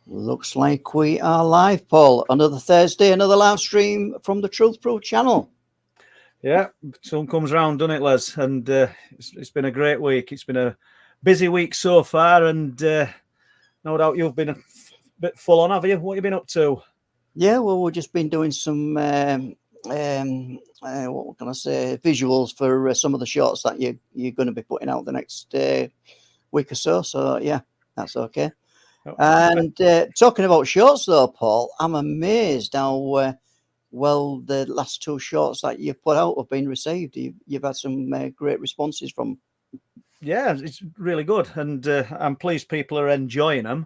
Looks like we are live, Paul. Another Thursday, another live stream from the Truth Proof channel. Yeah, sun comes round, doesn't it, Les? And it's been a great week. It's been a busy week so far, and no doubt you've been a bit full on, have you? What have you been up to? Yeah, well, we've just been doing some, what can I say, visuals for some of the shorts that you're going to be putting out the next week or so. So, yeah, that's okay. And talking about shorts, though, Paul, I'm amazed how well the last two shorts that you've put out have been received. You've had some great responses from. Yeah, it's really good, and I'm pleased people are enjoying them.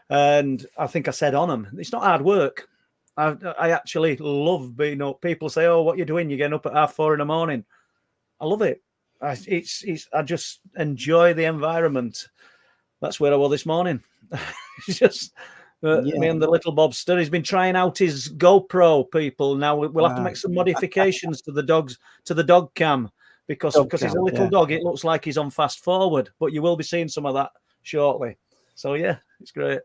And I think I said on them, it's not hard work. I actually love being up. People say, "Oh, what are you doing? You're getting up at 4:30 in the morning." I love it. I just enjoy the environment. That's where I was this morning. It's just me and the little Bobster. He's been trying out his GoPro. People, now we'll have to make some modifications to the dog cam because he's a little dog. It looks like he's on fast forward, but you will be seeing some of that shortly. So yeah, it's great.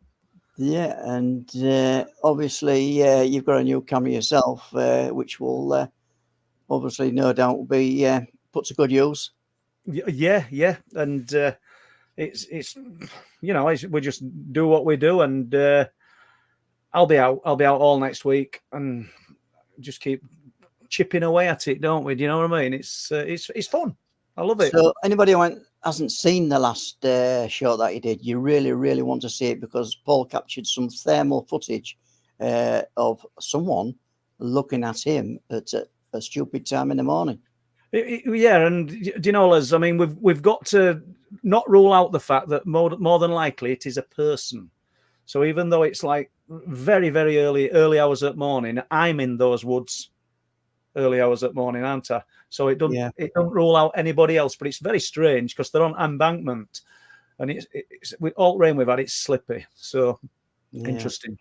Yeah, and obviously you've got a new camera yourself, which will obviously no doubt be put to good use. Yeah, and it's we just do what we do, and I'll be out all next week and just keep chipping away at it, don't we? Do you know what I mean? It's fun. I love it. So anybody who hasn't seen the last show that he did, you really, really want to see it, because Paul captured some thermal footage of someone looking at him at a stupid time in the morning. Yeah, and do you know, Liz, I mean, we've got to not rule out the fact that more than likely it is a person. So even though it's like very, very early hours at morning, I'm in those woods early hours at morning, aren't I? So it don't rule out anybody else, but it's very strange because they're on embankment, and it's with all rain we've had, it's slippy. So interesting.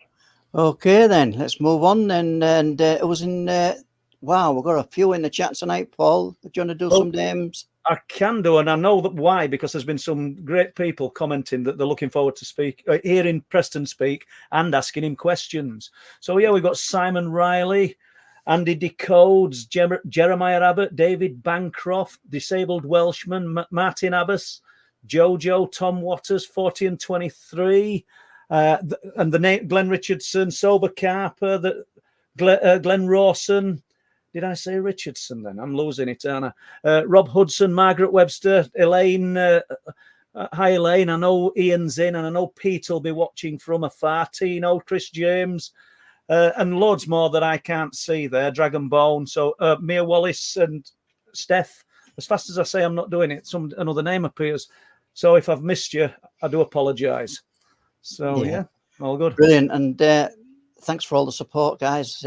Okay, then let's move on. And it was in. Wow, we've got a few in the chat tonight, Paul. Do you want to do some names? I can do, and I know that why, because there's been some great people commenting that they're looking forward to hearing Preston speak and asking him questions. So yeah, we've got Simon Riley, Andy Decodes, Jeremiah Abbott, David Bancroft, Disabled Welshman, Martin Abbas, Jojo, Tom Waters, 40 and 23, and the name Glenn Richardson, Sober Carper, Glenn Rawson. Did I say Richardson then? I'm losing it, aren't I? Rob Hudson, Margaret Webster, Elaine. Hi, Elaine. I know Ian's in, and I know Pete will be watching from afar. Tino, Chris James, and loads more that I can't see there. Dragon Bone. So Mia Wallace and Steph. As fast as I say I'm not doing it, another name appears. So if I've missed you, I do apologise. So yeah, all good. Brilliant. And thanks for all the support, guys.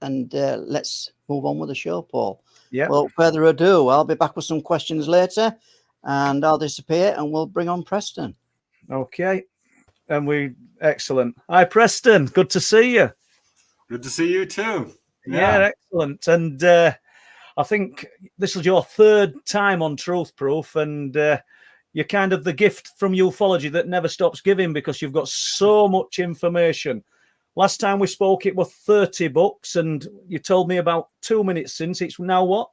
And let's move on with the show, Paul. Yeah. Without further ado, I'll be back with some questions later, and I'll disappear, and we'll bring on Preston. Okay. And excellent. Hi, Preston. Good to see you. Good to see you too. Yeah, excellent. And I think this is your third time on Truth Proof, and you're kind of the gift from ufology that never stops giving, because you've got so much information. Last time we spoke, it was 30 books, and you told me about 2 minutes since. It's now what?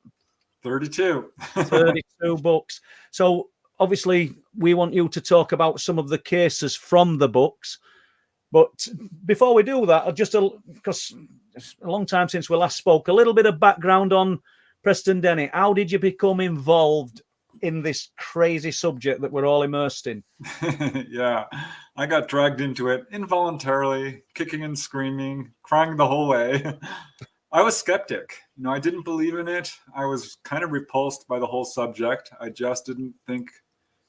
32. 32 books. So obviously, we want you to talk about some of the cases from the books. But before we do that, because it's a long time since we last spoke, a little bit of background on Preston Dennett. How did you become involved in this crazy subject that we're all immersed in? Yeah, I got dragged into it involuntarily, kicking and screaming, crying the whole way. I was skeptic. I didn't believe in it. I was kind of repulsed by the whole subject. I just didn't think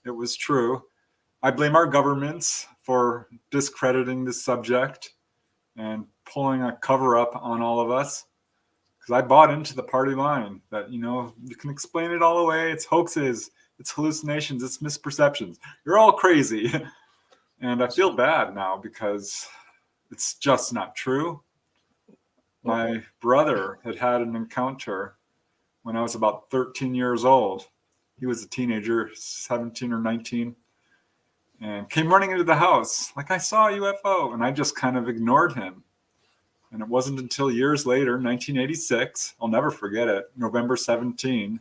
it was true. I blame our governments for discrediting this subject and pulling a cover up on all of us. Because I bought into the party line that, you can explain it all away. It's hoaxes, it's hallucinations, it's misperceptions. You're all crazy. And I feel bad now because it's just not true. My brother had an encounter when I was about 13 years old. He was a teenager, 17 or 19. and came running into the house like, I saw a UFO. And I just kind of ignored him. And it wasn't until years later, 1986, I'll never forget it, November 17,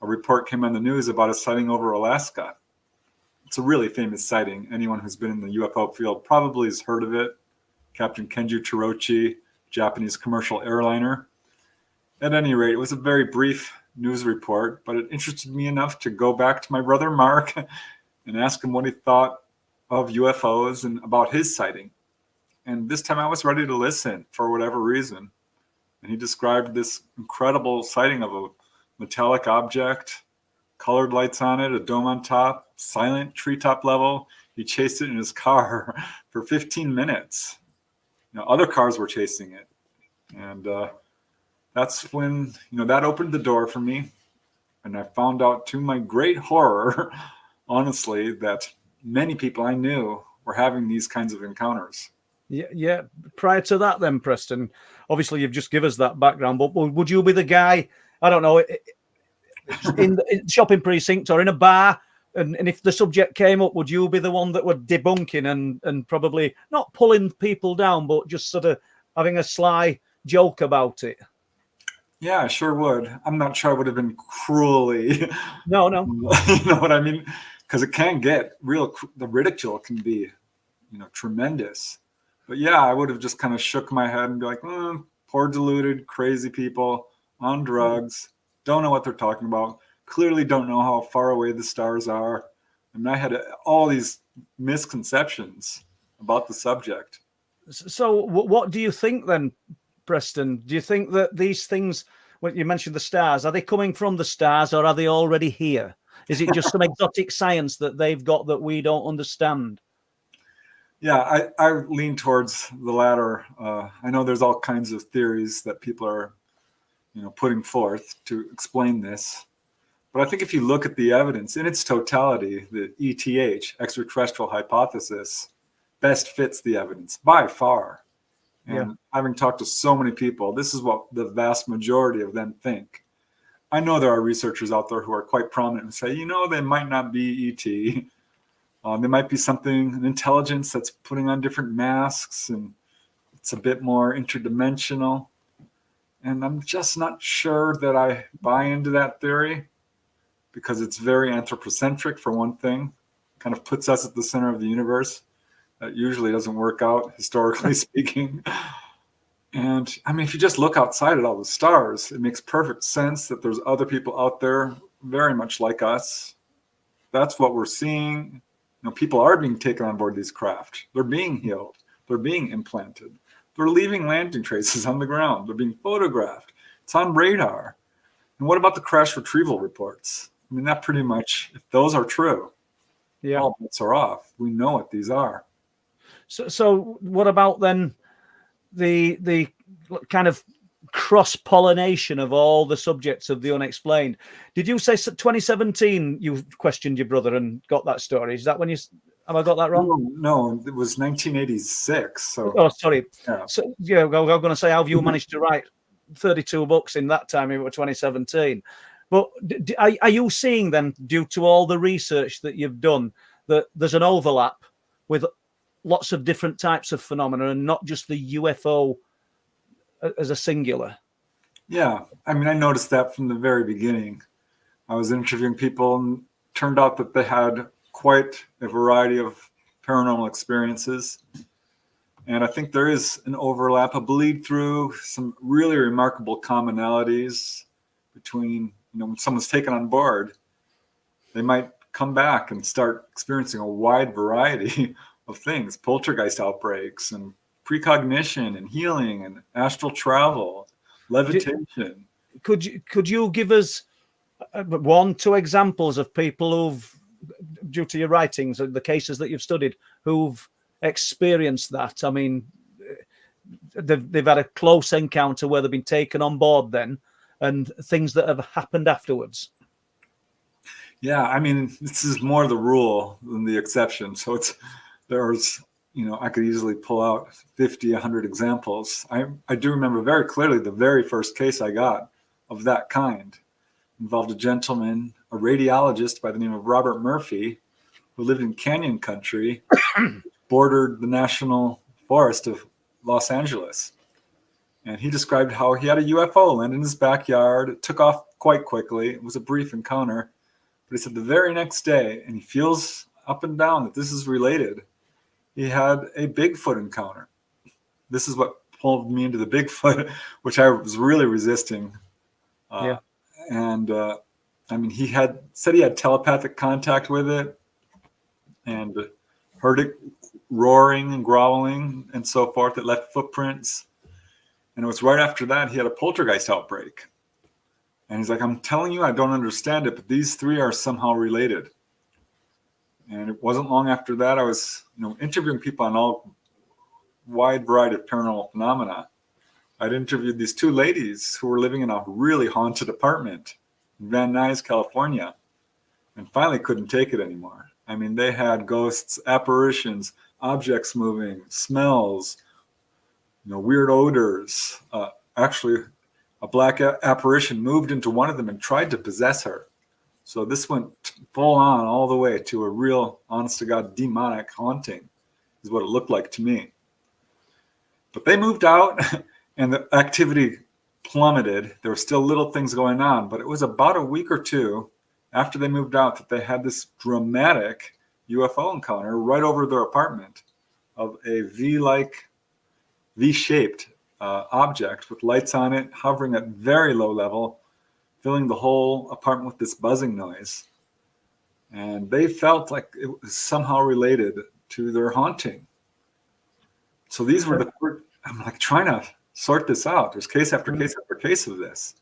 a report came on the news about a sighting over Alaska. It's a really famous sighting. Anyone who's been in the UFO field probably has heard of it. Captain Kenji Chirochi, Japanese commercial airliner. At any rate, it was a very brief news report, but it interested me enough to go back to my brother Mark and ask him what he thought of UFOs and about his sighting. And this time I was ready to listen for whatever reason. And he described this incredible sighting of a metallic object, colored lights on it, a dome on top, silent treetop level. He chased it in his car for 15 minutes. Other cars were chasing it. And that's when, that opened the door for me. And I found out, to my great horror, honestly, that many people I knew were having these kinds of encounters. Yeah. Prior to that, then, Preston, obviously you've just given us that background, but would you be the guy, I don't know, in the shopping precinct or in a bar, and if the subject came up, would you be the one that would debunking and probably not pulling people down, but just sort of having a sly joke about it? Yeah, I sure would. I'm not sure I would have been cruelly. No. You know what I mean? Because it can get the ridicule can be, tremendous. But yeah, I would have just kind of shook my head and be like, poor deluded, crazy people on drugs, don't know what they're talking about, clearly don't know how far away the stars are. And I had all these misconceptions about the subject. So what do you think then, Preston? Do you think that these things, when you mentioned the stars, are they coming from the stars or are they already here? Is it just some exotic science that they've got that we don't understand? Yeah, I lean towards the latter. I know there's all kinds of theories that people are, putting forth to explain this. But I think if you look at the evidence in its totality, the ETH, extraterrestrial hypothesis, best fits the evidence by far. And having talked to so many people, this is what the vast majority of them think. I know there are researchers out there who are quite prominent and say, they might not be ET. There might be an intelligence that's putting on different masks and it's a bit more interdimensional. And I'm just not sure that I buy into that theory because it's very anthropocentric, for one thing, kind of puts us at the center of the universe. That usually doesn't work out, historically speaking. And I mean, if you just look outside at all the stars, it makes perfect sense that there's other people out there very much like us. That's what we're seeing. People are being taken on board these craft. They're being healed. They're being implanted. They're leaving landing traces on the ground. They're being photographed. It's on radar. And what about the crash retrieval reports? I mean, that pretty much, if those are true, all bets are off. We know what these are. So what about then the kind of cross-pollination of all the subjects of the unexplained? Did you say 2017 you questioned your brother and got that story? Is that when have I got that wrong? No, it was 1986. So sorry. Yeah. So I was going to say, how have you managed to write 32 books in that time, in 2017? But are you seeing then, due to all the research that you've done, that there's an overlap with lots of different types of phenomena and not just the UFO as a singular? Yeah, I mean, I noticed that from the very beginning. I was interviewing people and turned out that they had quite a variety of paranormal experiences. And I think there is an overlap, a bleed through, some really remarkable commonalities between, when someone's taken on board, they might come back and start experiencing a wide variety of things, poltergeist outbreaks and precognition and healing and astral travel, levitation. Could you give us 1-2 examples of people who've, due to your writings and the cases that you've studied, who've experienced that? I mean, they've had a close encounter where they've been taken on board then, and things that have happened afterwards. Yeah, I mean, this is more the rule than the exception. So there's, I could easily pull out 50, 100 examples. I do remember very clearly the very first case I got of that kind involved a gentleman, a radiologist by the name of Robert Murphy, who lived in canyon country, bordered the national forest of Los Angeles. And he described how he had a UFO land in his backyard. It took off quite quickly. It was a brief encounter. But he said the very next day, and he feels up and down that this is related, he had a Bigfoot encounter. This is what pulled me into the Bigfoot, which I was really resisting. And I mean, he said he had telepathic contact with it and heard it roaring and growling and so forth. It left footprints. And it was right after that he had a poltergeist outbreak. And he's like, I'm telling you, I don't understand it, but these three are somehow related. And it wasn't long after that I was, interviewing people on all wide variety of paranormal phenomena. I'd interviewed these two ladies who were living in a really haunted apartment in Van Nuys, California, and finally couldn't take it anymore. I mean, they had ghosts, apparitions, objects moving, smells, weird odors. Actually, a black apparition moved into one of them and tried to possess her. So this went full on all the way to a real, honest to God, demonic haunting is what it looked like to me. But they moved out and the activity plummeted. There were still little things going on, but it was about a week or two after they moved out that they had this dramatic UFO encounter right over their apartment of a V-shaped object with lights on it, hovering at very low level, filling the whole apartment with this buzzing noise. And they felt like it was somehow related to their haunting. So these were I'm like trying to sort this out. There's case after case after case of this.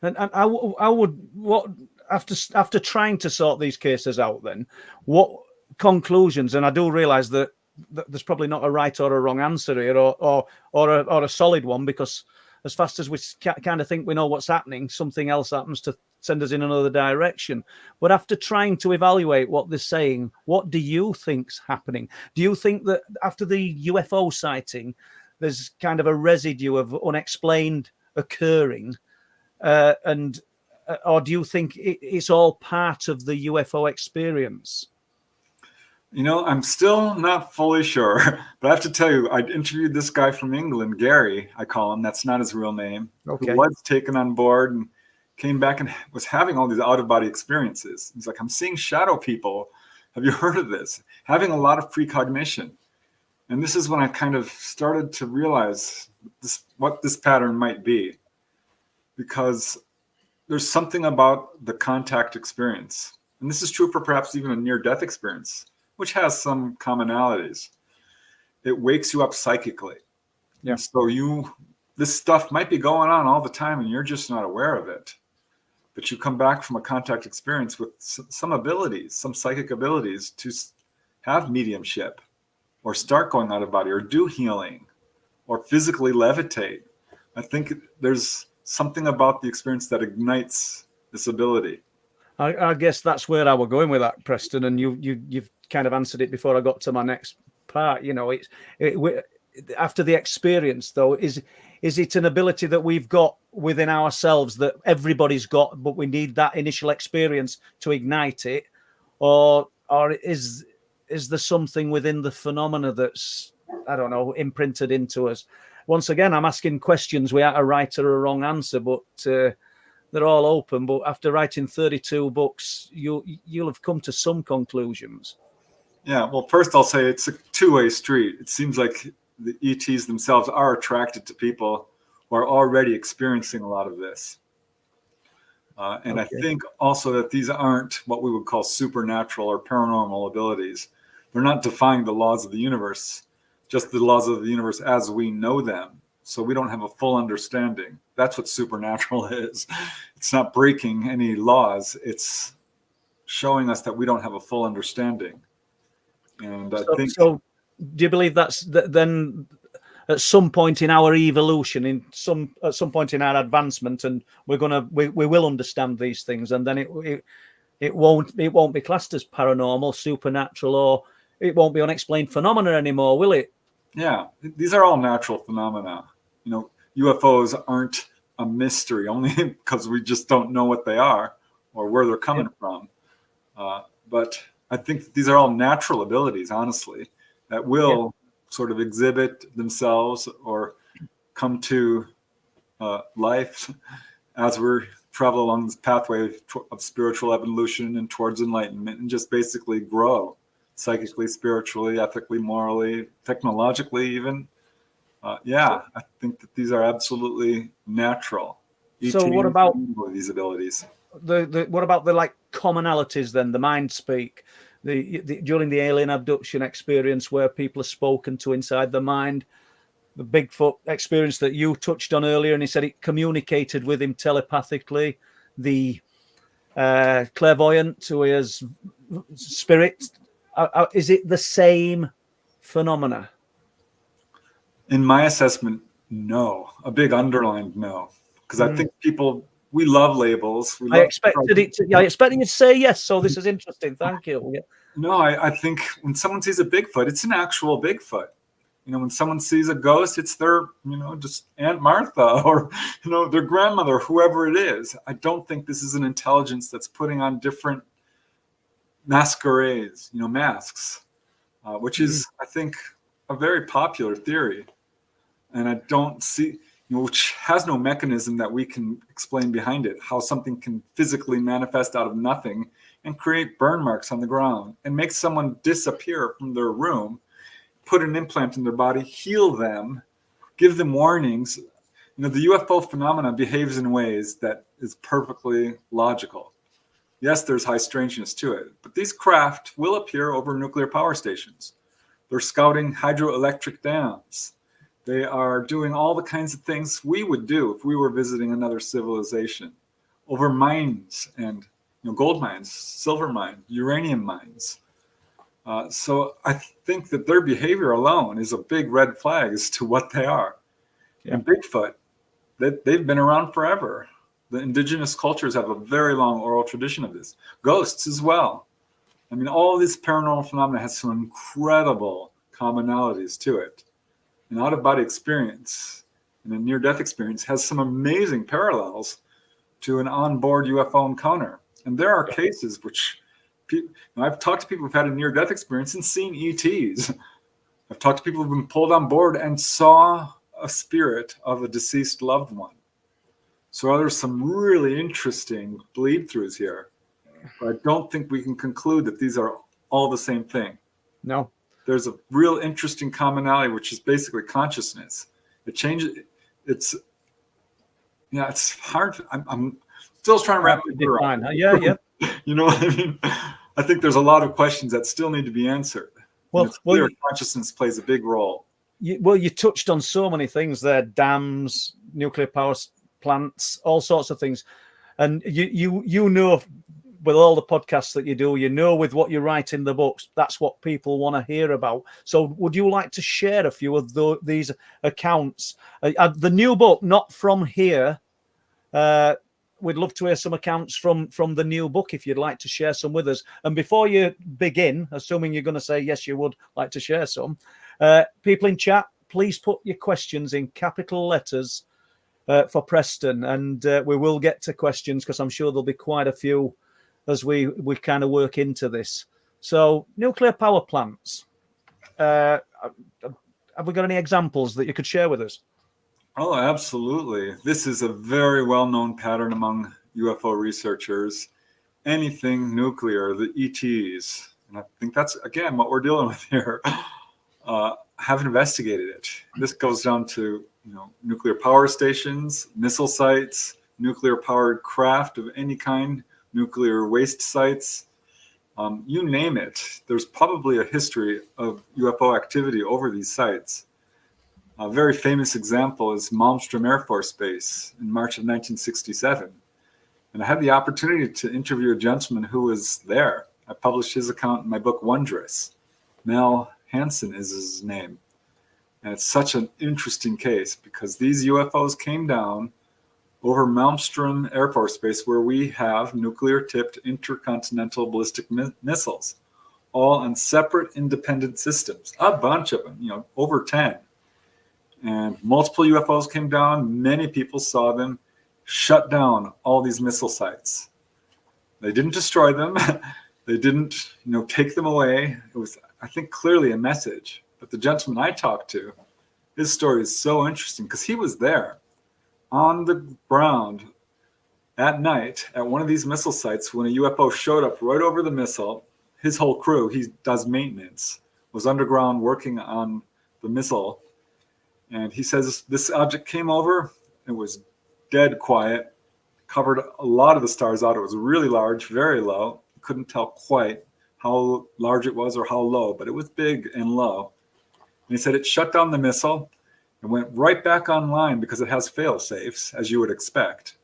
And I would, what after trying to sort these cases out, then what conclusions? And I do realize that there's probably not a right or a wrong answer here, or a solid one, because as fast as we kind of think we know what's happening, something else happens to send us in another direction. But after trying to evaluate what they're saying, what do you think's happening? Do you think that after the UFO sighting, there's kind of a residue of unexplained occurring, or do you think it's all part of the UFO experience? I'm still not fully sure, but I have to tell you, I interviewed this guy from England, Gary, I call him. That's not his real name. Okay. Who was taken on board and came back and was having all these out-of-body experiences. He's like, I'm seeing shadow people. Have you heard of this? Having a lot of precognition. And this is when I kind of started to realize what this pattern might be, because there's something about the contact experience. And this is true for perhaps even a near-death experience, which has some commonalities. It wakes you up psychically. Yeah. And so this stuff might be going on all the time and you're just not aware of it. But you come back from a contact experience with some abilities, some psychic abilities to have mediumship, or start going out of body, or do healing, or physically levitate. I think there's something about the experience that ignites this ability. I guess that's where I was going with that, Preston, and you've kind of answered it before I got to my next part. After the experience, though, is it an ability that we've got within ourselves that everybody's got, but we need that initial experience to ignite it, or is there something within the phenomena that's, I don't know, imprinted into us? Once again, I'm asking questions without a right or a wrong answer, but they're all open. But after writing 32 books, you'll have come to some conclusions. Yeah, well, first I'll say it's a two-way street. It seems like the ETs themselves are attracted to people who are already experiencing a lot of this. And okay. I think also that these aren't what we would call supernatural or paranormal abilities. They're not defying the laws of the universe, just the laws of the universe as we know them. So we don't have a full understanding. That's what supernatural is. It's not breaking any laws. It's showing us that we don't have a full understanding. And I think. So do you believe that's then at some point in our evolution, at some point in our advancement, and we will understand these things, and then it won't be classed as paranormal, supernatural, or it won't be unexplained phenomena anymore, will it? Yeah, these are all natural phenomena. UFOs aren't a mystery only because we just don't know what they are or where they're coming from. But I think these are all natural abilities, honestly, that will sort of exhibit themselves or come to life as we travel along this pathway of spiritual evolution and towards enlightenment, and just basically grow psychically, spiritually, ethically, morally, technologically even. I think that these are absolutely natural. So what about these abilities? What about the like commonalities then, the mind speak, the during the alien abduction experience where people are spoken to inside the mind, the Bigfoot experience that you touched on earlier, and he said it communicated with him telepathically, the clairvoyant who has spirit, is it the same phenomena? In my assessment, no. A big underlined no, because I think we love labels. I expected you to say yes, so this is interesting. Thank you. Yeah. No, I think when someone sees a Bigfoot, it's an actual Bigfoot. When someone sees a ghost, it's their, just Aunt Martha or, their grandmother, whoever it is. I don't think this is an intelligence that's putting on different masquerades, masks, which is, I think, a very popular theory. And I don't see, which has no mechanism that we can explain behind it, how something can physically manifest out of nothing and create burn marks on the ground and make someone disappear from their room, put an implant in their body, heal them, give them warnings. The UFO phenomena behaves in ways that is perfectly logical. Yes, there's high strangeness to it, but these craft will appear over nuclear power stations. They're scouting hydroelectric dams. They are doing all the kinds of things we would do if we were visiting another civilization, over mines and gold mines, silver mines, uranium mines. So I think that their behavior alone is a big red flag as to what they are. Yeah. And Bigfoot, they've been around forever. The indigenous cultures have a very long oral tradition of this. Ghosts as well. I mean, all this paranormal phenomena has some incredible commonalities to it. An out-of-body experience and a near-death experience has some amazing parallels to an onboard UFO encounter. And there are cases which I've talked to people who've had a near-death experience and seen ETs. I've talked to people who've been pulled on board and saw a spirit of a deceased loved one. So there's some really interesting bleed-throughs here. But I don't think we can conclude that these are all the same thing. No. There's a real interesting commonality, which is basically consciousness. It changes. It's hard. I'm still trying to wrap it around. Yeah. You know what I mean? I think there's a lot of questions that still need to be answered. Well, it's clear consciousness plays a big role. You touched on so many things there: dams, nuclear power plants, all sorts of things. And you know, with all the podcasts that you do, with what you write in the books, that's what people want to hear about. So would you like to share a few of these accounts? The new book, Not From Here, we'd love to hear some accounts from the new book if you'd like to share some with us. And before you begin, assuming you're going to say yes, you would like to share some, people in chat, please put your questions in capital letters for Preston, and we will get to questions because I'm sure there'll be quite a few as we kind of work into this. So nuclear power plants, have we got any examples that you could share with us? Oh, absolutely. This is a very well-known pattern among UFO researchers. Anything nuclear, the ETs, and I think that's, again, what we're dealing with here, have investigated it. This goes down to nuclear power stations, missile sites, nuclear-powered craft of any kind, nuclear waste sites, you name it. There's probably a history of UFO activity over these sites. A very famous example is Malmstrom Air Force Base in March of 1967. And I had the opportunity to interview a gentleman who was there. I published his account in my book, Wondrous. Mel Hansen is his name. And it's such an interesting case because these UFOs came down over Malmstrom Air Force Base, where we have nuclear-tipped intercontinental ballistic missiles, all on separate independent systems, a bunch of them, over 10. And multiple UFOs came down. Many people saw them, shut down all these missile sites. They didn't destroy them. They didn't, take them away. It was, I think, clearly a message. But the gentleman I talked to, his story is so interesting because he was there on the ground at night at one of these missile sites when a UFO showed up right over the missile. His whole crew, he does maintenance, was underground working on the missile. And he says this object came over. It was dead quiet, covered a lot of the stars out. It was really large, very low. Couldn't tell quite how large it was or how low, but it was big and low. And he said it shut down the missile and went right back online because it has fail safes, as you would expect.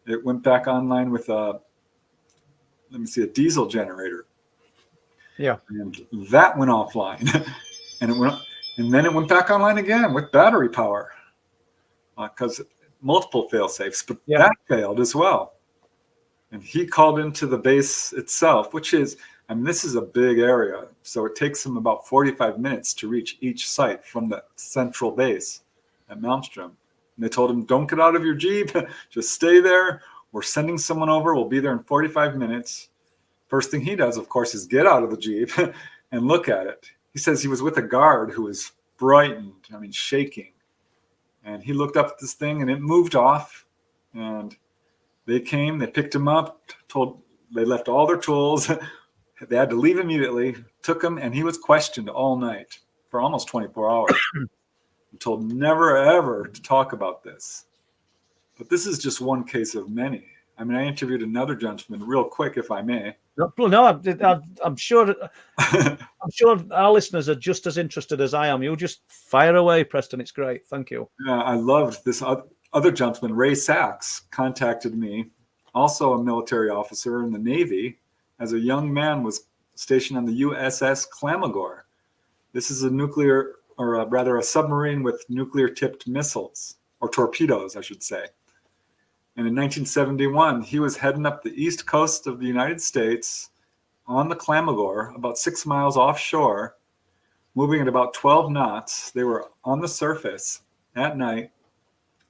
It went back online with a diesel generator. Yeah. And that went offline. and then it went back online again with battery power. Because multiple fail safes, but that failed as well. And he called into the base itself, which is, this is a big area. So it takes him about 45 minutes to reach each site from the central base at Malmstrom. And they told him, don't get out of your Jeep, just stay there. We're sending someone over. We'll be there in 45 minutes. First thing he does, of course, is get out of the Jeep and look at it. He says he was with a guard who was frightened, shaking. And he looked up at this thing and it moved off. And they came, they picked him up, they left all their tools. They had to leave immediately, took him, and he was questioned all night for almost 24 hours. Told never, ever to talk about this. But this is just one case of many. I interviewed another gentleman real quick, if I may. No, I'm sure our listeners are just as interested as I am. You just fire away, Preston. It's great. Thank you. Yeah, I loved this other gentleman, Ray Sachs, contacted me, also a military officer in the Navy, as a young man was stationed on the USS Clamagore. This is a submarine with nuclear-tipped missiles, or torpedoes, I should say. And in 1971, he was heading up the east coast of the United States on the Clamagore, about 6 miles offshore, moving at about 12 knots. They were on the surface at night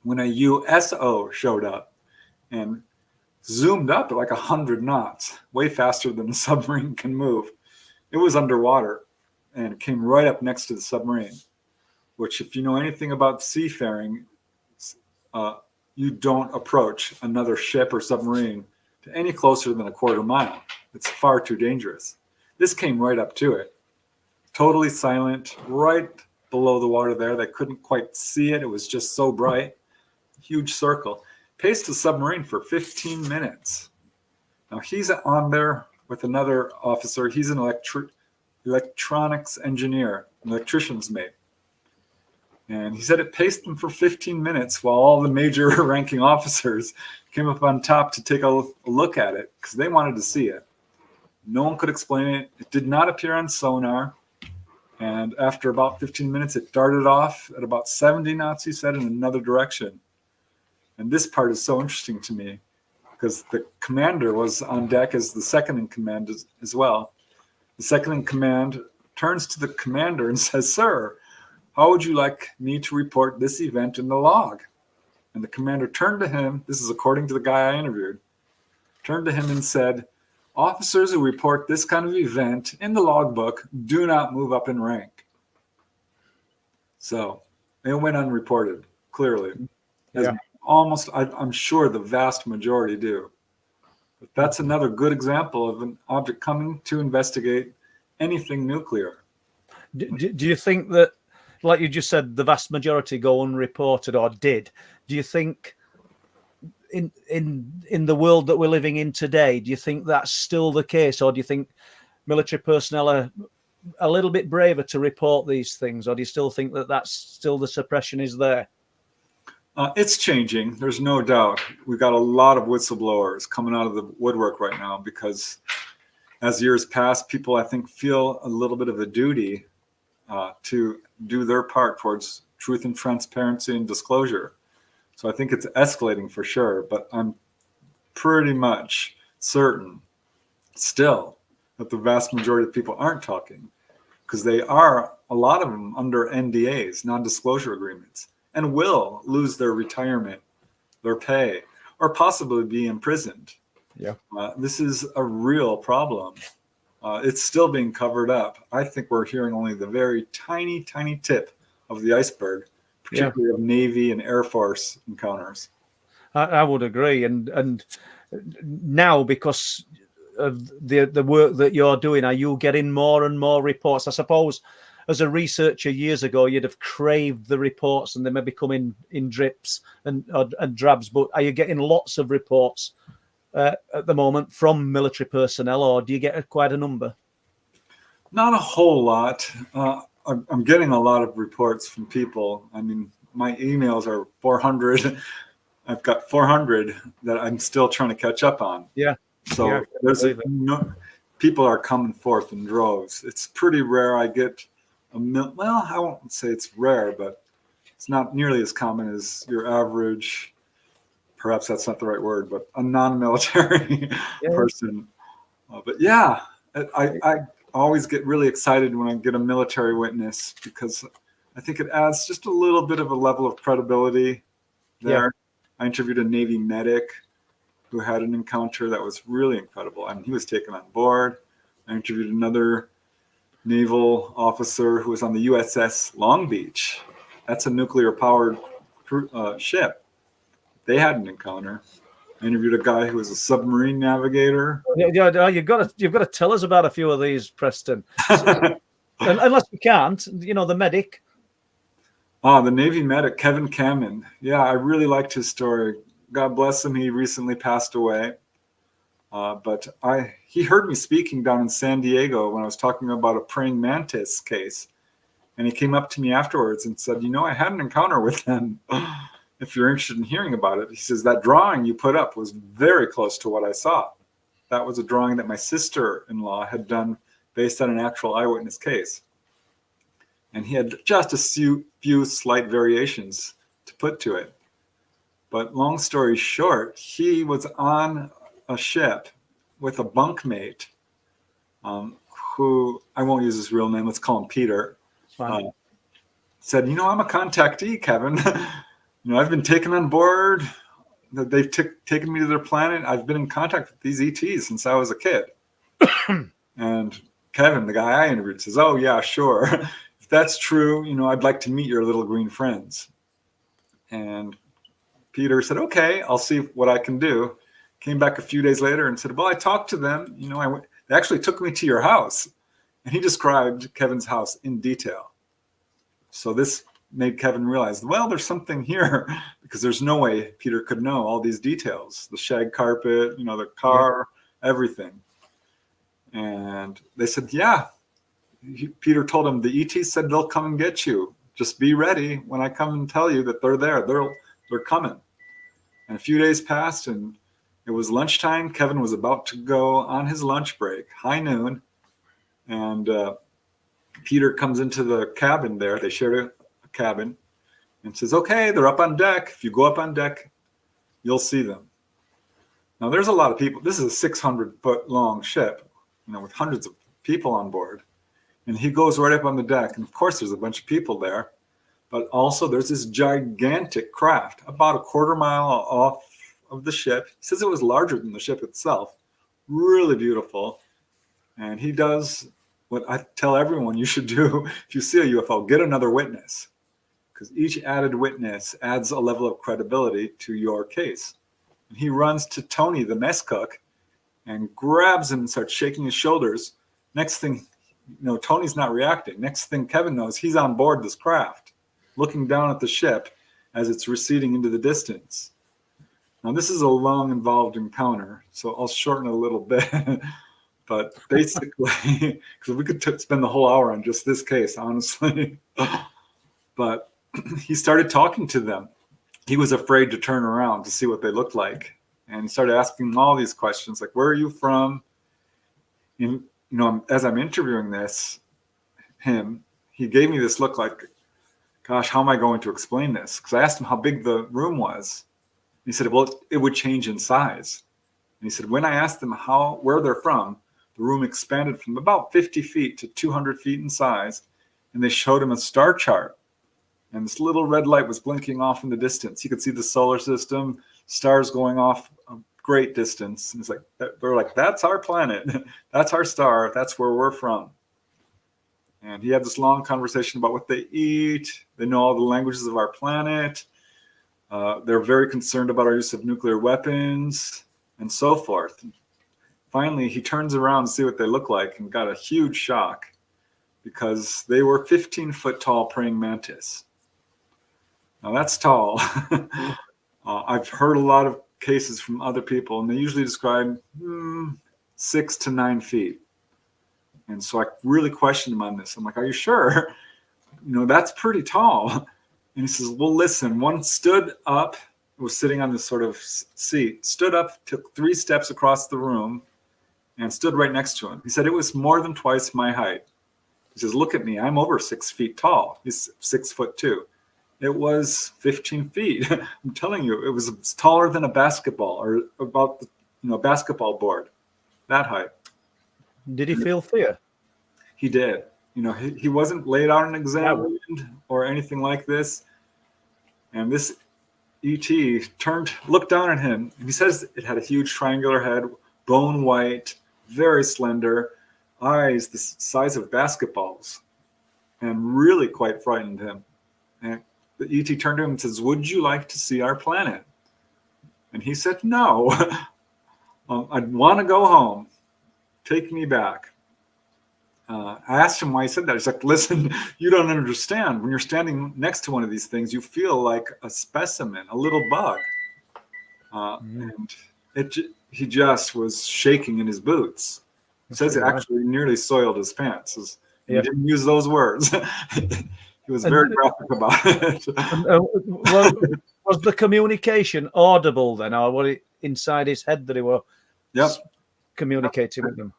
when a USO showed up and zoomed up at like 100 knots, way faster than the submarine can move. It was underwater and came right up next to the submarine, which, if you know anything about seafaring, you don't approach another ship or submarine to any closer than a quarter mile. It's far too dangerous. This came right up to it, totally silent, right below the water there. They couldn't quite see it. It was just so bright. Huge circle. Paced the submarine for 15 minutes. Now he's on there with another officer. He's an electronics engineer, an electrician's mate. And he said it paced them for 15 minutes while all the major ranking officers came up on top to take a look at it because they wanted to see it. No one could explain it. It did not appear on sonar. And after about 15 minutes, it darted off at about 70 knots, he said, in another direction. And this part is so interesting to me because the commander was on deck as the second in command as well. The second in command turns to the commander and says, "Sir, how would you like me to report this event in the log?" And the commander turned to him, this is according to the guy I interviewed, turned to him and said, "Officers who report this kind of event in the logbook do not move up in rank." So it went unreported, clearly. Yeah. I'm sure the vast majority do. But that's another good example of an object coming to investigate anything nuclear. Do you think that, like you just said, the vast majority go unreported or did? Do you think in the world that we're living in today, do you think that's still the case, or do you think military personnel are a little bit braver to report these things, or do you still think that that's still the suppression is there? It's changing. There's no doubt. We've got a lot of whistleblowers coming out of the woodwork right now because as years pass, people, I think, feel a little bit of a duty to do their part towards truth and transparency and disclosure. So I think it's escalating for sure, but I'm pretty much certain still that the vast majority of people aren't talking because they are, a lot of them, under NDAs, non-disclosure agreements, and will lose their retirement, their pay, or possibly be imprisoned. Yeah. This is a real problem. It's still being covered up. I think we're hearing only the very tiny, tiny tip of the iceberg, particularly of Navy and Air Force encounters. I would agree, and now because of the work that you're doing, are you getting more and more reports? I suppose as a researcher years ago, you'd have craved the reports, and they may be coming in drips and drabs. But are you getting lots of reports at the moment from military personnel, or do you get quite a number? Not a whole lot. I'm getting a lot of reports from people. I mean, my emails are 400. I've got 400 that I'm still trying to catch up on. Yeah. So there's people are coming forth in droves. It's pretty rare. I get well, I won't say it's rare, but it's not nearly as common as your average. Perhaps that's not the right word, but a non-military person. But yeah, I always get really excited when I get a military witness, because I think it adds just a little bit of a level of credibility there. Yeah. I interviewed a Navy medic who had an encounter that was really incredible. I mean, he was taken on board. I interviewed another naval officer who was on the USS Long Beach. That's a nuclear-powered ship. They had an encounter. I interviewed a guy who was a submarine navigator. Yeah, you've got to tell us about a few of these, Preston. Unless you can't, the medic. The Navy medic, Kevin Cameron. Yeah, I really liked his story. God bless him. He recently passed away. But he heard me speaking down in San Diego when I was talking about a praying mantis case. And he came up to me afterwards and said, I had an encounter with them. If you're interested in hearing about it. He says, that drawing you put up was very close to what I saw. That was a drawing that my sister-in-law had done based on an actual eyewitness case. And he had just a few slight variations to put to it. But long story short, he was on a ship with a bunkmate who, I won't use his real name, let's call him Peter. Wow. Said, I'm a contactee, Kevin. I've been taken on board. They've taken me to their planet. I've been in contact with these ETs since I was a kid. And Kevin, the guy I interviewed, says, oh, yeah, sure. If that's true, I'd like to meet your little green friends. And Peter said, okay, I'll see what I can do. Came back a few days later and said, well, I talked to them. They actually took me to your house. And he described Kevin's house in detail. So this made Kevin realize, well, there's something here, because there's no way Peter could know all these details, the shag carpet, the car, everything. And they said, yeah. Peter told him, the ET said they'll come and get you. Just be ready when I come and tell you that they're there. They're coming. And a few days passed, and it was lunchtime. Kevin was about to go on his lunch break, high noon. And Peter comes into the cabin there. They shared a cabin, and says, okay, they're up on deck. If you go up on deck, you'll see them. Now, there's a lot of people. This is a 600-foot long ship, with hundreds of people on board. And he goes right up on the deck. And of course, there's a bunch of people there. But also, there's this gigantic craft about a quarter mile off of the ship. He says it was larger than the ship itself. Really beautiful. And he does what I tell everyone you should do if you see a UFO: get another witness. Because each added witness adds a level of credibility to your case. And he runs to Tony, the mess cook, and grabs him and starts shaking his shoulders. Next thing, Tony's not reacting. Next thing Kevin knows, he's on board this craft, looking down at the ship as it's receding into the distance. Now, this is a long, involved encounter, so I'll shorten it a little bit. But basically, because we could spend the whole hour on just this case, honestly. But he started talking to them. He was afraid to turn around to see what they looked like. And he started asking them all these questions, like, where are you from? And, as I'm interviewing him, he gave me this look like, gosh, how am I going to explain this? Because I asked him how big the room was. He said, well, it would change in size. And he said, when I asked them where they're from, the room expanded from about 50 feet to 200 feet in size. And they showed him a star chart. And this little red light was blinking off in the distance. You could see the solar system, stars going off great distance. And it's like, they're like, that's our planet. That's our star. That's where we're from. And he had this long conversation about what they eat. They know all the languages of our planet. They're very concerned about our use of nuclear weapons and so forth. Finally, he turns around to see what they look like and got a huge shock because they were 15-foot tall praying mantis. Now that's tall. I've heard a lot of cases from other people, and they usually describe 6 to 9 feet. And so I really questioned him on this. I'm like, are you sure? That's pretty tall. And he says, well, listen, one stood up, was sitting on this sort of seat, stood up, took 3 steps across the room, and stood right next to him. He said it was more than twice my height. He says, look at me, I'm over 6 feet tall. He's 6'2". It was 15 feet. I'm telling you, it was taller than a basketball, or about the basketball board, that height. Did he feel fear? He did. He wasn't laid out and examined or anything like this. And this ET looked down at him, and he says it had a huge triangular head, bone white, very slender, eyes the size of basketballs, and really quite frightened him. And the ET turned to him and says, would you like to see our planet? And he said, no. I'd want to go home. Take me back. I asked him why he said that. He's like, listen, you don't understand. When you're standing next to one of these things, you feel like a specimen, a little bug. And he just was shaking in his boots. He says it actually nearly soiled his pants. He didn't use those words. He was very graphic about it. Was the communication audible then, or was it inside his head that he was communicating with them?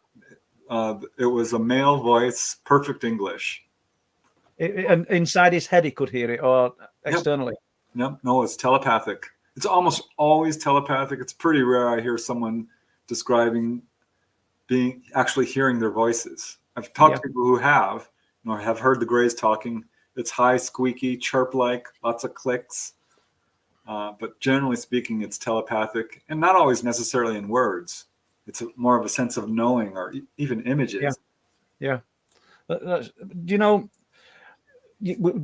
It was a male voice, perfect English. And inside his head he could hear it, or externally? No, it's telepathic. It's almost always telepathic. It's pretty rare I hear someone describing actually hearing their voices. I've talked to people who have heard the Greys talking. It's high, squeaky, chirp-like, lots of clicks. But generally speaking, it's telepathic, and not always necessarily in words. It's more of a sense of knowing, or even images.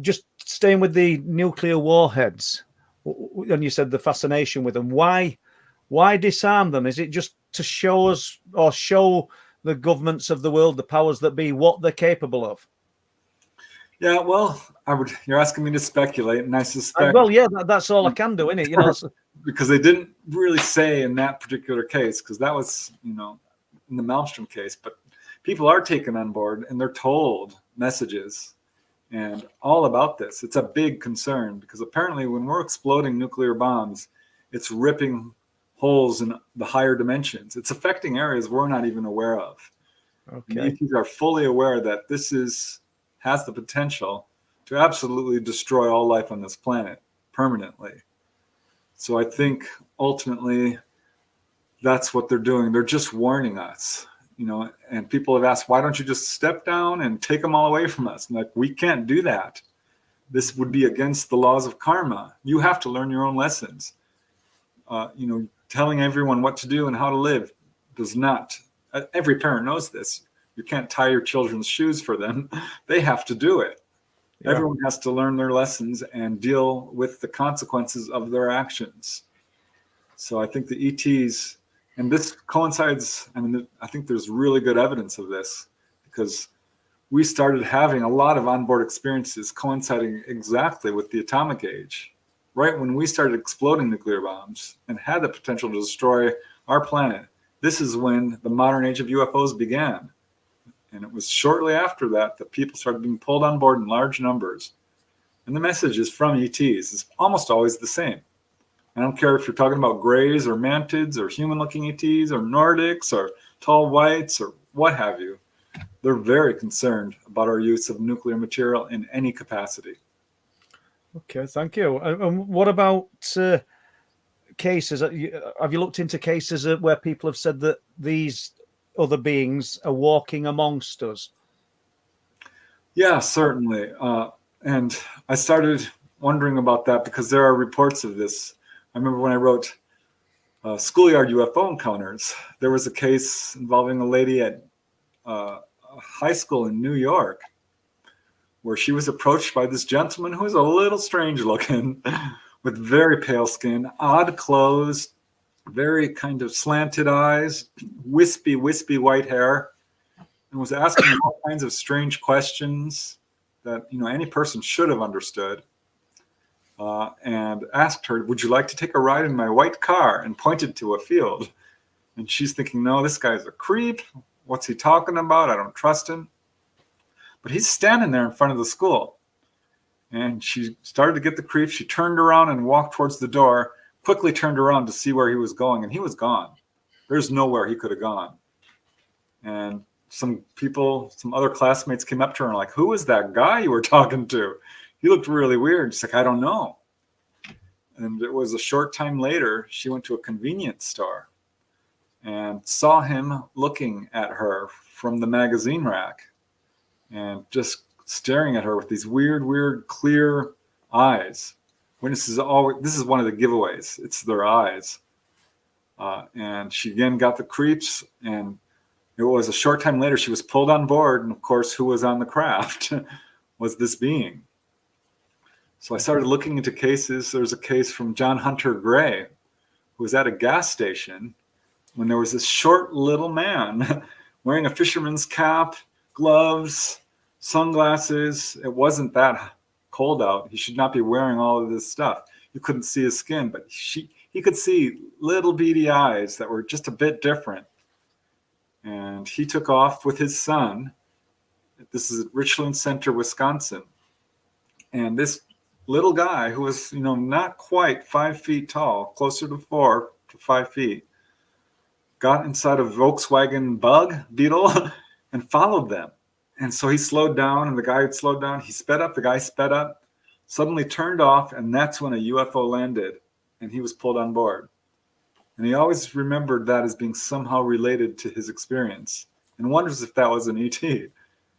Just staying with the nuclear warheads, and you said the fascination with them. Why disarm them? Is it just to show us, or show the governments of the world, the powers that be, what they're capable of? Yeah, well, you're asking me to speculate, and I suspect. Well, yeah, that's all I can do, isn't it? Because they didn't really say in that particular case, because that was, in the Malmstrom case. But people are taken on board, and they're told messages and all about this. It's a big concern, because apparently when we're exploding nuclear bombs, it's ripping holes in the higher dimensions. It's affecting areas we're not even aware of. Okay. ETs are fully aware that this has the potential to absolutely destroy all life on this planet permanently. So I think ultimately that's what they're doing. They're just warning us, and people have asked, why don't you just step down and take them all away from us? I'm like, we can't do that. This would be against the laws of karma. You have to learn your own lessons. Telling everyone what to do and how to live does not. Every parent knows this. You can't tie your children's shoes for them. They have to do it. Yeah. Everyone has to learn their lessons and deal with the consequences of their actions. So I think the ETs, and this coincides, I think there's really good evidence of this, because we started having a lot of onboard experiences coinciding exactly with the atomic age, right when we started exploding nuclear bombs and had the potential to destroy our planet. This is when the modern age of UFOs began. And it was shortly after that people started being pulled on board in large numbers. And the messages from ETs is almost always the same. I don't care if you're talking about grays or mantids or human-looking ETs or Nordics or tall whites or what have you. They're very concerned about our use of nuclear material in any capacity. Okay, thank you. What about cases? Have you looked into cases where people have said that these other beings are walking amongst us? Yeah, certainly. And I started wondering about that because there are reports of this. I remember when I wrote schoolyard UFO encounters. There was a case involving a lady at a high school in New York where she was approached by this gentleman who was a little strange looking with very pale skin, odd clothes, very kind of slanted eyes, wispy white hair, and was asking all kinds of strange questions that, you know, any person should have understood. And asked her, would you like to take a ride in my white car? And pointed to a field. And she's thinking, no, this guy's a creep. What's he talking about? I don't trust him. But he's standing there in front of the school. And she started to get the creep. She turned around and walked towards the door, quickly turned around to see where he was going. And he was gone. There's nowhere he could have gone. And some other classmates came up to her and like, who is that guy you were talking to? He looked really weird. She's like, I don't know. And it was a short time later, she went to a convenience store and saw him looking at her from the magazine rack and just staring at her with these weird, clear eyes. Witnesses always, this is one of the giveaways. It's their eyes. And she again got the creeps, and it was a short time later, she was pulled on board. And of course, who was on the craft was this being. So I started looking into cases. There's a case from John Hunter Gray, who was at a gas station when there was this short little man wearing a fisherman's cap, gloves, sunglasses. It wasn't that cold out. He should not be wearing all of this stuff. You couldn't see his skin, but he could see little beady eyes that were just a bit different. And he took off with his son. This is at Richland Center, Wisconsin. And this little guy who was, you know, not quite 5 feet tall, closer to 4 to 5 feet, got inside a Volkswagen Bug Beetle and followed them. And so he slowed down, and the guy had slowed down. He sped up, the guy sped up, suddenly turned off, and that's when a UFO landed, and he was pulled on board. And he always remembered that as being somehow related to his experience and wonders if that was an ET.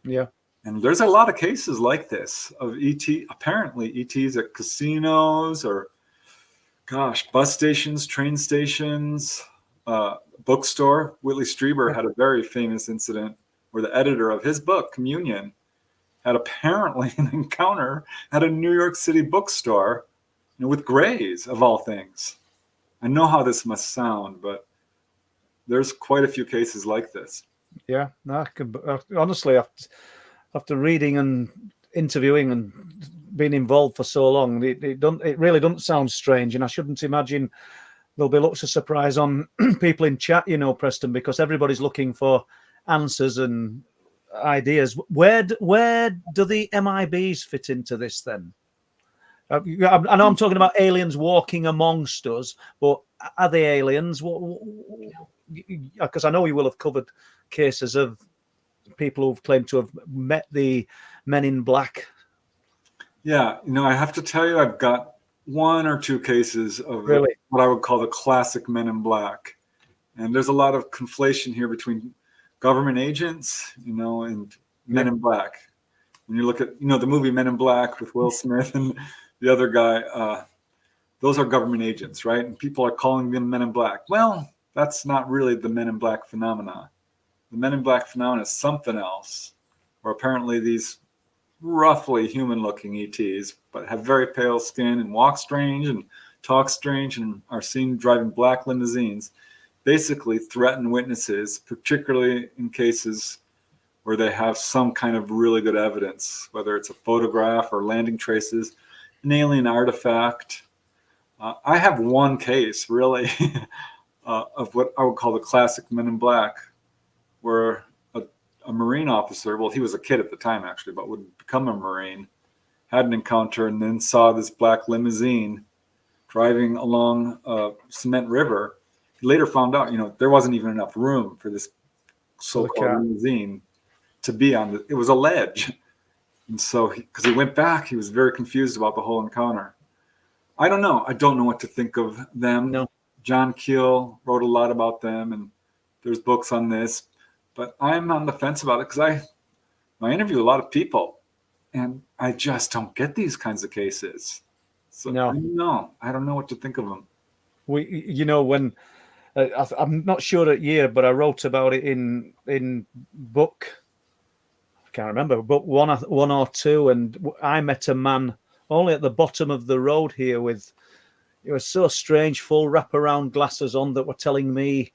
Yeah. And there's a lot of cases like this of apparently ETs at casinos or, bus stations, train stations, bookstore. Whitley Strieber had a very famous incident where the editor of his book, Communion, had apparently an encounter at a New York City bookstore, you know, with Greys, of all things. I know how this must sound, but there's quite a few cases like this. Yeah, no, honestly, after reading and interviewing and being involved for so long, it really doesn't sound strange, and I shouldn't imagine there'll be lots of surprise on people in chat, you know, Preston, because everybody's looking for answers and ideas. Where do the MIBs fit into this then? I know I'm talking about aliens walking amongst us, but are they aliens? Because I know you will have covered cases of people who've claimed to have met the men in black. Yeah, you know, I have to tell you, I've got 1 or 2 cases of really what I would call the classic men in black. And there's a lot of conflation here between government agents, you know, and men in black. When you look at, you know, the movie Men in Black with Will Smith and the other guy, those are government agents, right? And people are calling them men in black. Well, that's not really the men in black phenomena. The men in black phenomena is something else, where apparently these roughly human-looking ETs, but have very pale skin and walk strange and talk strange and are seen driving black limousines, basically threaten witnesses, particularly in cases where they have some kind of really good evidence, whether it's a photograph or landing traces, an alien artifact. I have one case, really, of what I would call the classic Men in Black, where a Marine officer, well, he was a kid at the time, actually, but would become a Marine, had an encounter and then saw this black limousine driving along a cement river. He later found out, you know, there wasn't even enough room for this so-called limousine to be on. It was a ledge. And so, because he went back, he was very confused about the whole encounter. I don't know. I don't know what to think of them. No. John Keel wrote a lot about them, and there's books on this. But I'm on the fence about it because I interview a lot of people, and I just don't get these kinds of cases. So no. I don't know what to think of them. You know, when I'm not sure at year, but I wrote about it in book. I can't remember, book one or two, and I met a man only at the bottom of the road here with. It was so strange, full wraparound glasses on that were telling me.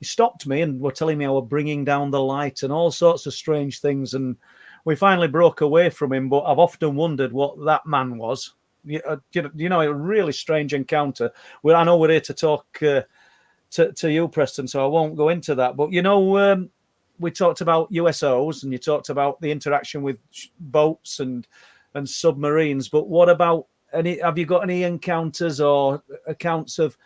He stopped me and were telling me I was bringing down the light and all sorts of strange things. And we finally broke away from him. But I've often wondered what that man was. A really strange encounter. Well, I know we're here to talk to you, Preston, so I won't go into that. But, we talked about USOs and you talked about the interaction with boats and submarines. But what about have you got any encounters or accounts of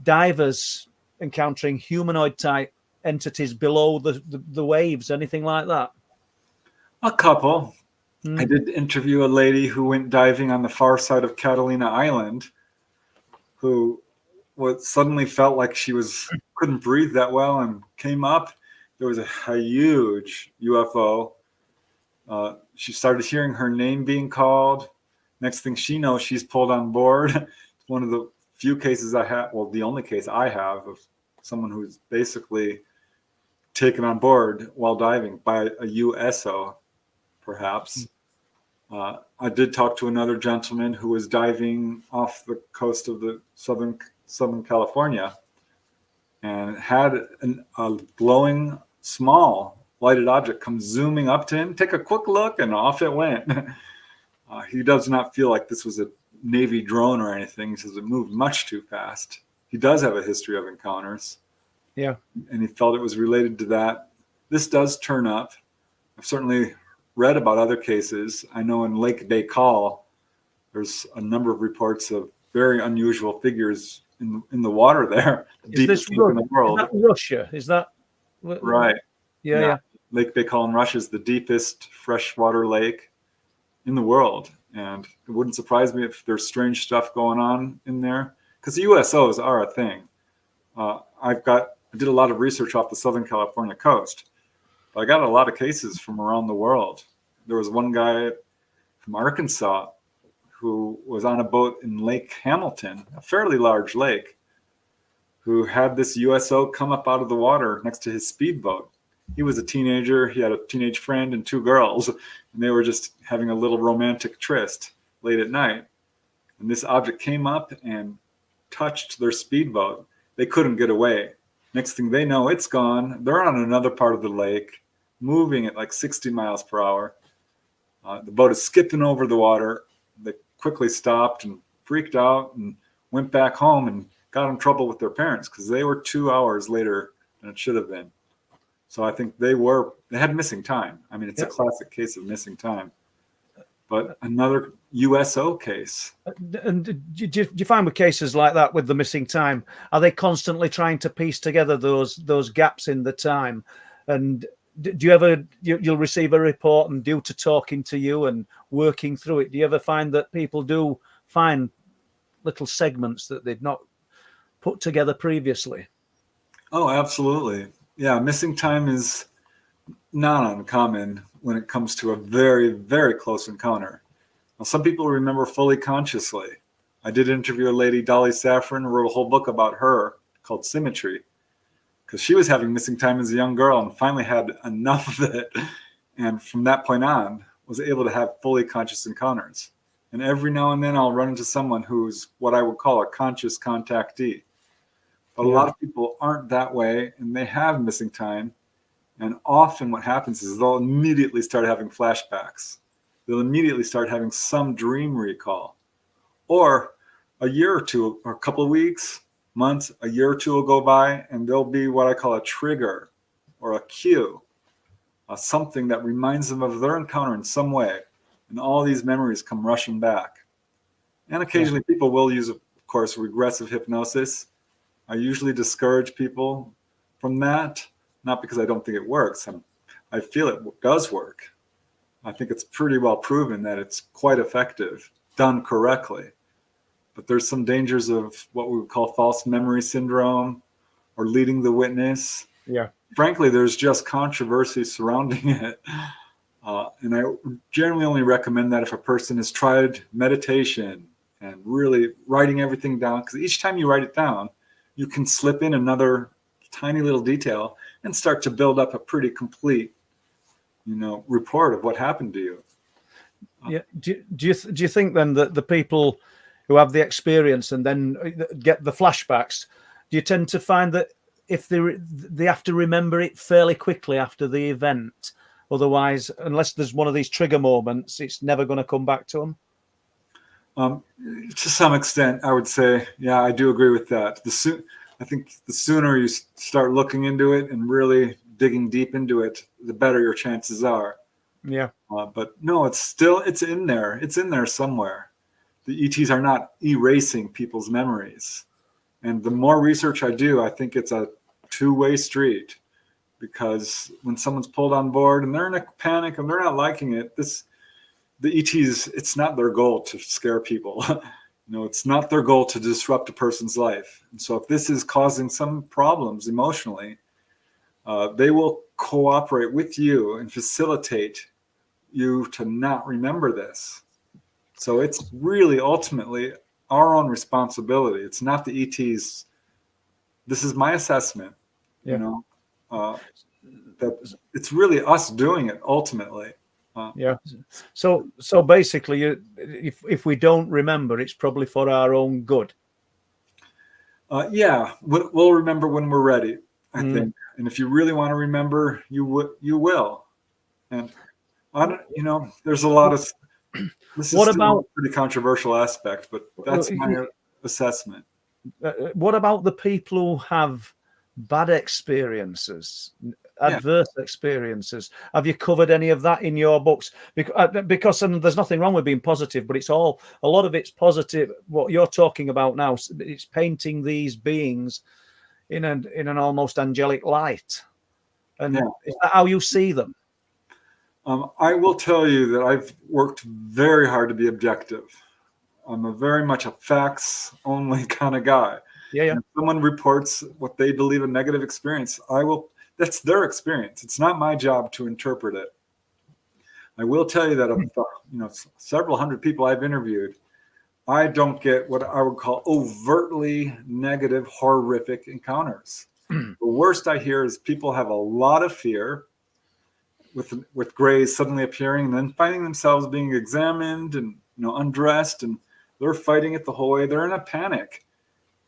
divers encountering humanoid type entities below the waves, anything like that? A couple. I did interview a lady who went diving on the far side of Catalina Island, who suddenly felt like she couldn't breathe that well and came up. There was a huge UFO. She started hearing her name being called. Next thing she knows, she's pulled on board. It's one of the few cases I have, well, the only case I have of someone who's basically taken on board while diving by a USO, perhaps. I did talk to another gentleman who was diving off the coast of the Southern California and had a glowing small lighted object come zooming up to him, take a quick look, and off it went. He does not feel like this was a Navy drone or anything. He says it moved much too fast. He does have a history of encounters. Yeah. And he felt it was related to that. This does turn up. I've certainly read about other cases. I know in Lake Baikal, there's a number of reports of very unusual figures in the water there. Is this in the world. Is that Russia? Is that right? Yeah. Lake Baikal in Russia is the deepest freshwater lake in the world, and it wouldn't surprise me if there's strange stuff going on in there, because the USOs are a thing. I did a lot of research off the Southern California coast. I got a lot of cases from around the world. There was one guy from Arkansas who was on a boat in Lake Hamilton, a fairly large lake, who had this USO come up out of the water next to his speedboat. He was a teenager. He had a teenage friend and two girls, and they were just having a little romantic tryst late at night. And this object came up and touched their speedboat. They couldn't get away. Next thing they know, it's gone. They're on another part of the lake, moving at like 60 miles per hour. The boat is skipping over the water. They quickly stopped and freaked out and went back home and got in trouble with their parents because they were 2 hours later than it should have been. So I think they had missing time. I mean, it's a classic case of missing time. But another USO case. And do you find with cases like that with the missing time, are they constantly trying to piece together those gaps in the time? And do you ever, you'll receive a report, and due to talking to you and working through it, do you ever find that people do find little segments that they'd not put together previously? Oh, absolutely. Yeah, missing time is not uncommon when it comes to a very, very close encounter. Now, some people remember fully consciously. I did interview a lady, Dolly Saffron, wrote a whole book about her called Symmetry, because she was having missing time as a young girl and finally had enough of it. And from that point on, was able to have fully conscious encounters. And every now and then I'll run into someone who's what I would call a conscious contactee. But a lot of people aren't that way, and they have missing time. And often what happens is they'll immediately start having flashbacks. They'll immediately start having some dream recall. Or a year or two, or a couple of weeks, months, a year or two will go by, and there'll be what I call a trigger or a cue, something that reminds them of their encounter in some way. And all these memories come rushing back. And occasionally people will use, of course, regressive hypnosis. I usually discourage people from that, not because I don't think it works. I feel it does work. I think it's pretty well proven that it's quite effective, done correctly. But there's some dangers of what we would call false memory syndrome or leading the witness. Yeah. Frankly, there's just controversy surrounding it. And I generally only recommend that if a person has tried meditation and really writing everything down, because each time you write it down, you can slip in another tiny little detail and start to build up a pretty complete, report of what happened to you. Yeah. Do you think then that the people who have the experience and then get the flashbacks, do you tend to find that if they have to remember it fairly quickly after the event? Otherwise, unless there's one of these trigger moments, it's never going to come back to them. To some extent, I would say, yeah, I do agree with that. I think the sooner you start looking into it and really digging deep into it, the better your chances are. Yeah. But no, it's in there. It's in there somewhere. The ETs are not erasing people's memories. And the more research I do, I think it's a two-way street, because when someone's pulled on board and they're in a panic and they're not liking it, the ETs, it's not their goal to scare people. It's not their goal to disrupt a person's life. And so if this is causing some problems emotionally, they will cooperate with you and facilitate you to not remember this. So it's really ultimately our own responsibility. It's not the ETs. This is my assessment, that it's really us doing it ultimately. Yeah. So basically, if we don't remember, it's probably for our own good. Yeah, we'll remember when we're ready, I think. And if you really want to remember, you will. And there's a lot of. This is a pretty controversial aspect, but that's my assessment. What about the people who have bad experiences, adverse experiences? Have you covered any of that in your books? Because and there's nothing wrong with being positive, but a lot of it's positive. What you're talking about now, it's painting these beings in an almost angelic light. And is that how you see them? I will tell you that I've worked very hard to be objective. I'm very much a facts-only kind of guy. Yeah. And if someone reports what they believe a negative experience, that's their experience. It's not my job to interpret it. I will tell you that of several hundred people I've interviewed, I don't get what I would call overtly negative, horrific encounters. The worst I hear is people have a lot of fear with grays suddenly appearing and then finding themselves being examined and undressed, and they're fighting it the whole way. They're in a panic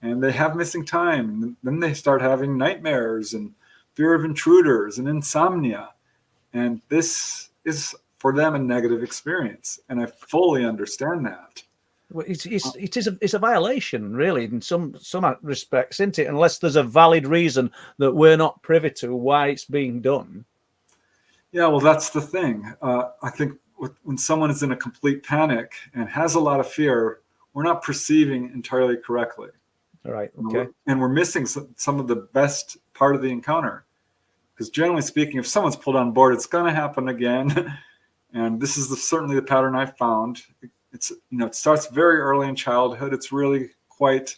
and they have missing time. And then they start having nightmares and fear of intruders and insomnia. And this is for them a negative experience. And I fully understand that. Well, it's a violation, really, in some respects, isn't it? Unless there's a valid reason that we're not privy to why it's being done. Yeah, well, that's the thing. I think when someone is in a complete panic and has a lot of fear, we're not perceiving entirely correctly. All right. Okay. And we're missing some of the best part of the encounter. Because generally speaking, if someone's pulled on board, it's going to happen again. And this is certainly the pattern I found. It starts very early in childhood. It's really quite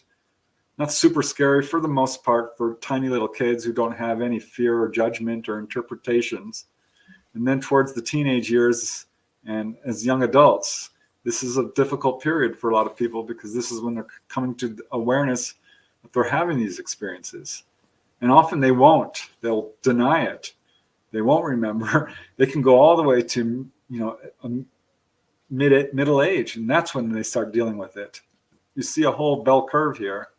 not super scary for the most part for tiny little kids who don't have any fear or judgment or interpretations. And then towards the teenage years and as young adults, this is a difficult period for a lot of people, because this is when they're coming to awareness that they're having these experiences. And often they won't. They'll deny it. They won't remember. They can go all the way to, middle age, and that's when they start dealing with it. You see a whole bell curve here.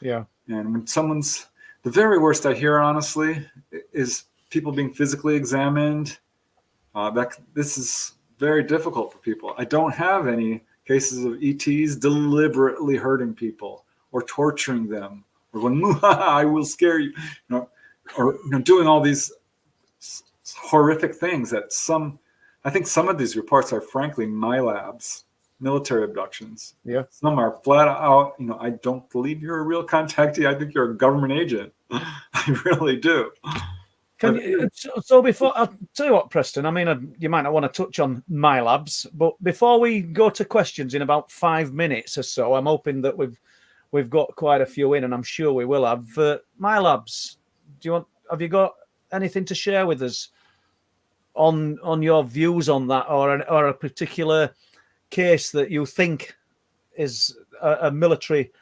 Yeah. And when the very worst I hear, honestly, is people being physically examined. This is very difficult for people. I don't have any cases of ETs deliberately hurting people or torturing them or going, I will scare you, or doing all these horrific things that I think some of these reports are frankly MILABs, military abductions. Yeah. Some are flat out, I don't believe you're a real contactee. I think you're a government agent. I really do. So before, I'll tell you what, Preston, I mean, you might not want to touch on MILABs, but before we go to questions in about 5 minutes or so, I'm hoping that we've got quite a few in, and I'm sure we will have. MILABs, have you got anything to share with us on your views on that, or a particular case that you think is a military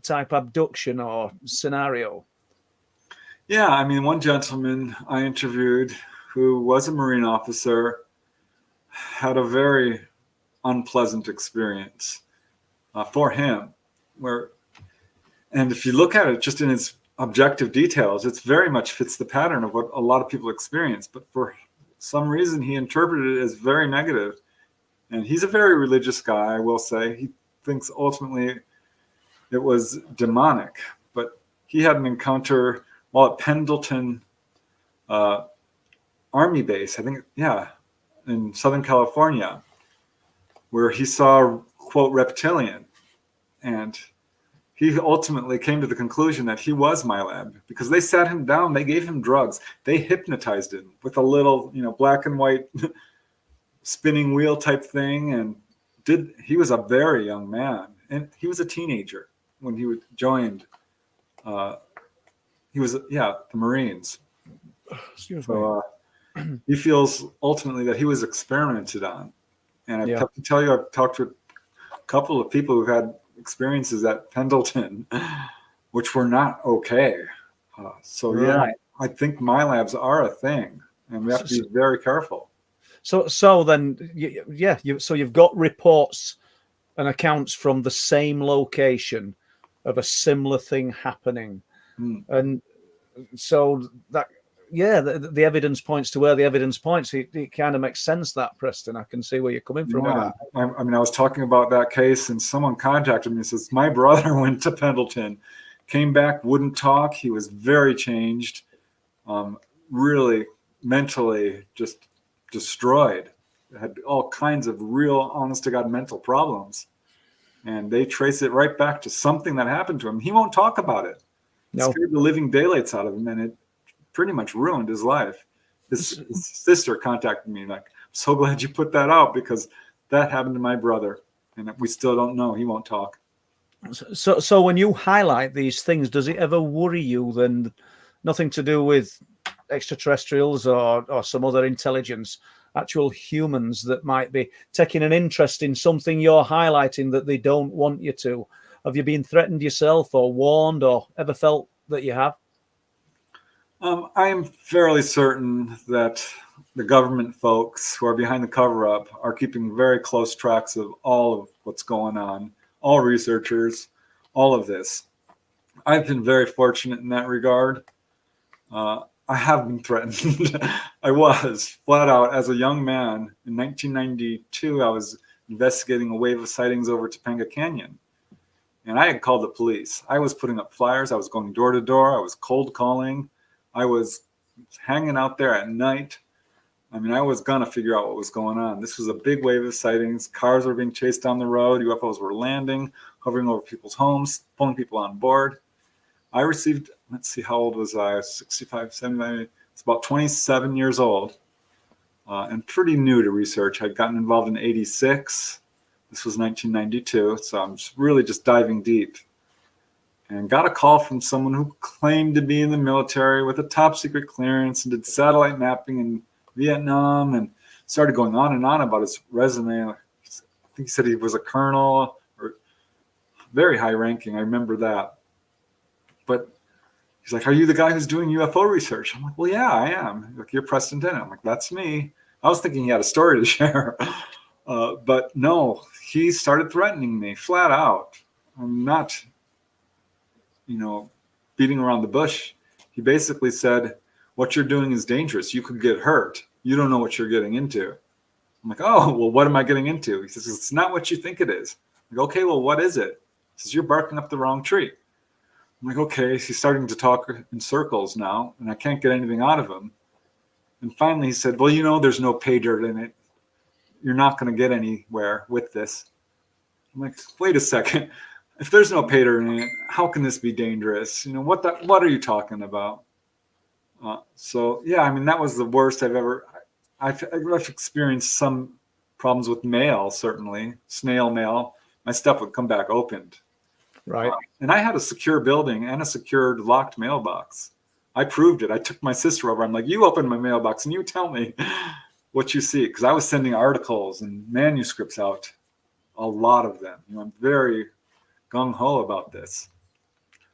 type abduction or scenario? Yeah, I mean, one gentleman I interviewed who was a Marine officer had a very unpleasant experience for him. And if you look at it just in its objective details, it's very much fits the pattern of what a lot of people experience. But for some reason, he interpreted it as very negative. And he's a very religious guy, I will say. He thinks ultimately it was demonic. But he had an encounter while at Pendleton Army Base, I think, in Southern California, where he saw, quote, reptilian. And he ultimately came to the conclusion that he was MyLab because they sat him down, they gave him drugs, they hypnotized him with a little, black and white spinning wheel type thing. And he was a very young man, and he was a teenager when he joined. He was, the Marines. Excuse me. He feels ultimately that he was experimented on. And I have to tell you, I've talked to a couple of people who've had experiences at Pendleton, which were not okay. I think MyLabs are a thing, and we have to be very careful. So then, so you've got reports and accounts from the same location of a similar thing happening, and so that. Yeah, the evidence points to where the evidence points. It kind of makes sense, that, Preston. I can see where you're coming from. Yeah. I mean, I was talking about that case, and someone contacted me and says, my brother went to Pendleton, came back, wouldn't talk. He was very changed, really mentally just destroyed. Had all kinds of real, honest-to-God mental problems. And they trace it right back to something that happened to him. He won't talk about it. It scared the living daylights out of him, and it pretty much ruined his life. His sister contacted me like, I'm so glad you put that out because that happened to my brother, and we still don't know. He won't talk. So when you highlight these things, does it ever worry you then? Nothing to do with extraterrestrials or some other intelligence, actual humans that might be taking an interest in something you're highlighting that they don't want you to. Have you been threatened yourself or warned or ever felt that you have? I am fairly certain that the government folks who are behind the cover-up are keeping very close tracks of all of what's going on, all researchers, all of this. I've been very fortunate in that regard. I have been threatened. I was flat out as a young man. In 1992, I was investigating a wave of sightings over Topanga Canyon. And I had called the police. I was putting up flyers. I was going door to door. I was cold calling. I was hanging out there at night. I mean, I was going to figure out what was going on. This was a big wave of sightings. Cars were being chased down the road. UFOs were landing, hovering over people's homes, pulling people on board. I received, let's see, how old was I? 65, 79. It's about 27 years old and pretty new to research. I'd gotten involved in 86. This was 1992. So I'm really just diving deep. And got a call from someone who claimed to be in the military with a top secret clearance and did satellite mapping in Vietnam, and started going on and on about his resume. I think he said he was a colonel or very high ranking. I remember that. But he's like, are you the guy who's doing UFO research? I'm like, well, yeah, I am. Like, you're Preston Dennett. I'm like, that's me. I was thinking he had a story to share. But no, he started threatening me flat out. I'm not, beating around the bush. He basically said, what you're doing is dangerous. You could get hurt. You don't know what you're getting into. I'm like, oh, well, what am I getting into? He says, it's not what you think it is. I'm like, okay, well, what is it? He says, you're barking up the wrong tree. I'm like, okay. He's starting to talk in circles now, and I can't get anything out of him. And finally he said, well, there's no pay dirt in it. You're not going to get anywhere with this. I'm like, wait a second. If there's no pay dirt in it, how can this be dangerous? What are you talking about? So yeah, I mean, that was the worst I've experienced some problems with mail, certainly snail mail. My stuff would come back opened. Right. And I had a secure building and a secured locked mailbox. I proved it. I took my sister over. I'm like, you open my mailbox and you tell me what you see. Because I was sending articles and manuscripts out, a lot of them. I'm very gung-ho about this.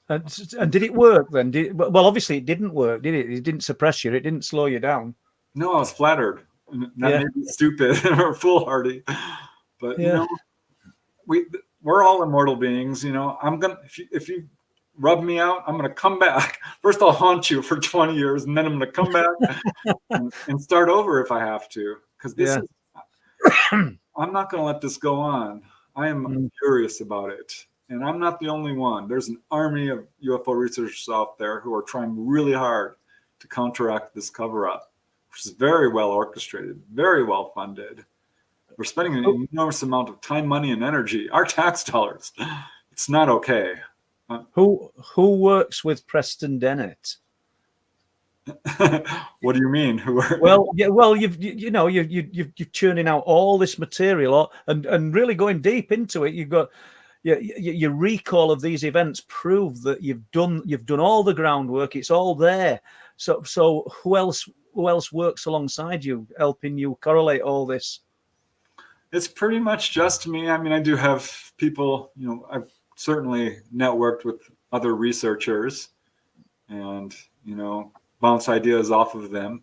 And did it work then? Well, obviously it didn't work, did it? It didn't suppress you. It didn't slow you down. No, I was flattered. That Yeah. may be stupid or foolhardy, but Yeah. we're all immortal beings. I'm gonna if you rub me out, I'm gonna come back. First, I'll haunt you for 20 years, and then I'm gonna come back and start over if I have to. Because this is, I'm not gonna let this go on. I am furious about it. And I'm not the only one. There's an army of UFO researchers out there who are trying really hard to counteract this cover-up, which is very well orchestrated, very well funded. We're spending an enormous amount of time, money, and energy, our tax dollars. It's not okay. Who works with Preston Dennett? What do you mean? Well, yeah, well, you're churning out all this material and really going deep into it. You've got your recall of these events prove that you've done all the groundwork. It's all there. So who else works alongside you, helping you correlate all this? It's pretty much just me. I mean, I do have people. I've certainly networked with other researchers, and bounce ideas off of them.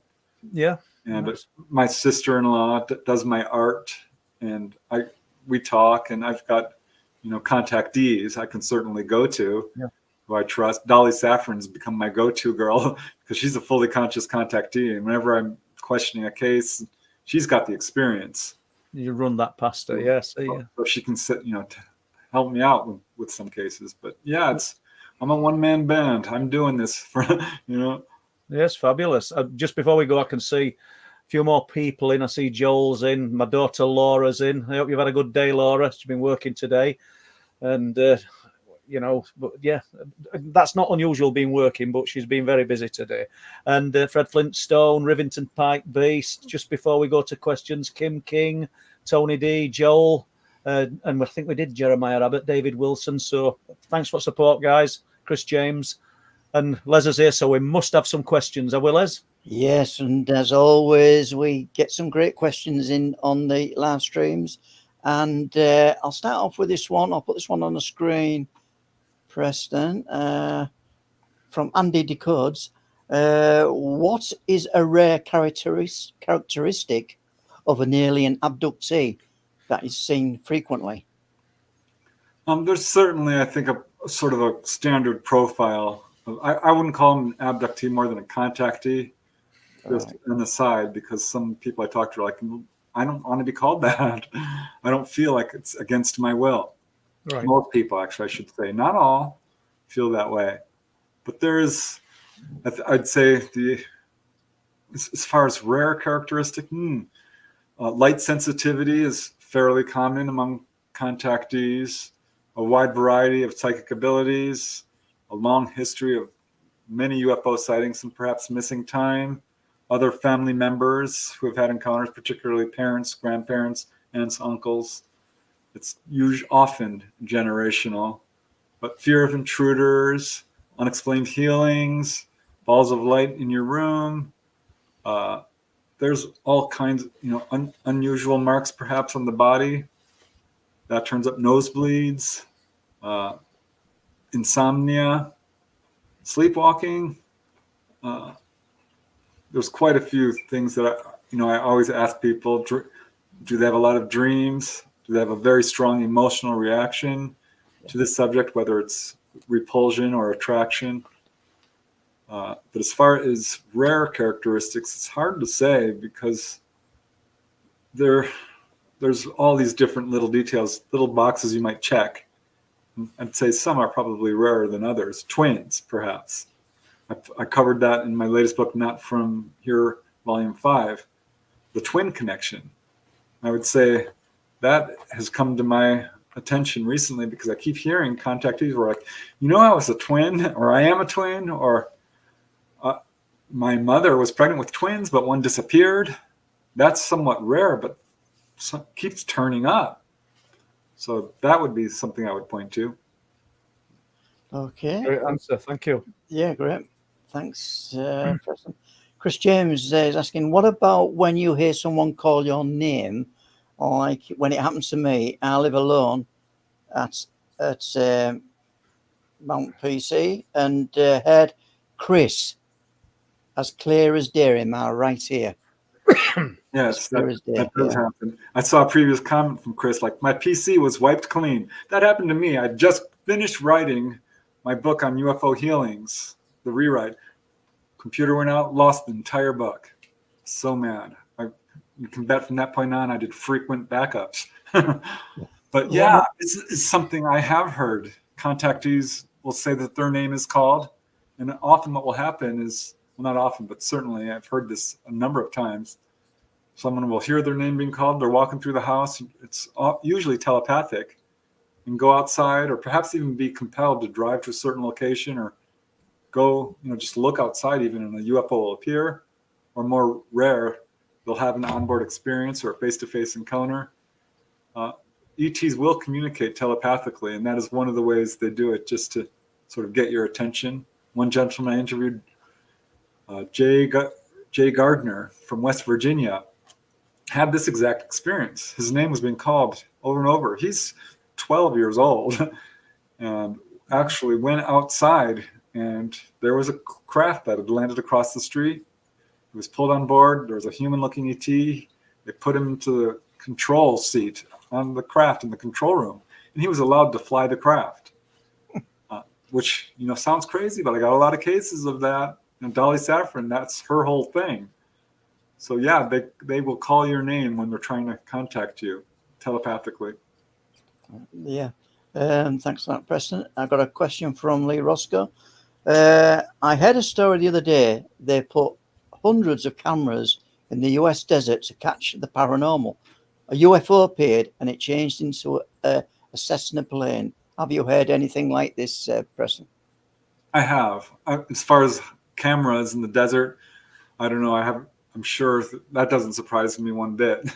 Yeah. And my sister-in-law does my art, and we talk, and I've got contactees I can certainly go to, who I trust. Dolly Saffron's become my go-to girl because she's a fully conscious contactee, and whenever I'm questioning a case, she's got the experience. You run that past her, yes. Yeah. So she can sit, help me out with some cases. But yeah, I'm a one-man band. I'm doing this for, Yes, fabulous. Just before we go, I can see a few more people in. I see Joel's in. My daughter Laura's in. I hope you've had a good day, Laura. She's been working today. And, but yeah, that's not unusual being working, but she's been very busy today. And Fred Flintstone, Rivington Pike Beast. Just before we go to questions, Kim King, Tony D, Joel, and I think we did Jeremiah Abbott, David Wilson. So thanks for support, guys. Chris James. And Les is here, so we must have some questions. Are we, Les? Yes, and as always, we get some great questions in on the live streams. And I'll start off with this one. I'll put this one on the screen, Preston, from Andy Decodes. What is a rare characteristic of an alien abductee that is seen frequently? There's certainly, I think, a sort of a standard profile. I wouldn't call him an abductee more than a contactee, just on the side, because some people I talk to are like, I don't want to be called that. I don't feel like it's against my will. Right. Most people, actually, I should say, not all, feel that way. But there is, I'd say, as far as rare characteristic, light sensitivity is fairly common among contactees, a wide variety of psychic abilities, a long history of many UFO sightings and perhaps missing time, other family members who have had encounters, particularly parents, grandparents, aunts, uncles. It's often generational, but fear of intruders, unexplained healings, balls of light in your room. There's all kinds of unusual marks perhaps on the body. That turns up nosebleeds, insomnia, sleepwalking. There's quite a few things that I always ask people: do they have a lot of dreams? Do they have a very strong emotional reaction to this subject, whether it's repulsion or attraction? But as far as rare characteristics, it's hard to say because there's all these different little details, little boxes you might check. I'd say some are probably rarer than others. Twins, perhaps. I covered that in my latest book, Not From Here, Volume 5, the twin connection. I would say that has come to my attention recently because I keep hearing contactees who are like, I was a twin, or I am a twin, or my mother was pregnant with twins, but one disappeared. That's somewhat rare, but keeps turning up. So that would be something I would point to. Okay. Great answer. Thank you. Yeah, great. Thanks, Preston. Chris James is asking, what about when you hear someone call your name? Like when it happens to me, I live alone at Mount PC, and heard Chris as clear as day, right here. Yes, clear as day, that does yeah. happen. I saw a previous comment from Chris, like, my PC was wiped clean. That happened to me. I just finished writing my book on UFO healings, the rewrite. Computer went out, lost the entire book. So mad. You can bet from that point on, I did frequent backups. But yeah, it's something I have heard. Contactees will say that their name is called. And often what will happen is, well, not often, but certainly I've heard this a number of times. Someone will hear their name being called. They're walking through the house. It's usually telepathic, and go outside, or perhaps even be compelled to drive to a certain location, or go, just look outside even, and a UFO will appear. Or more rare, they'll have an onboard experience or a face-to-face encounter. ETs will communicate telepathically, and that is one of the ways they do it, just to sort of get your attention. One gentleman I interviewed, Jay Gardner from West Virginia, had this exact experience. His name was being called over and over. He's 12 years old and actually went outside, and there was a craft that had landed across the street. He was pulled on board. There was a human-looking ET. They put him into the control seat on the craft in the control room, and he was allowed to fly the craft, which, sounds crazy, but I got a lot of cases of that. And Dolly Saffron, that's her whole thing. So yeah, they will call your name when they're trying to contact you telepathically. Yeah. Thanks for that, Preston. I got a question from Lee Roscoe. I heard a story the other day. They put hundreds of cameras in the US desert to catch the paranormal. A UFO appeared and it changed into a Cessna plane. Have you heard anything like this, Preston? I have. As far as cameras in the desert, I don't know. I'm sure that doesn't surprise me one bit.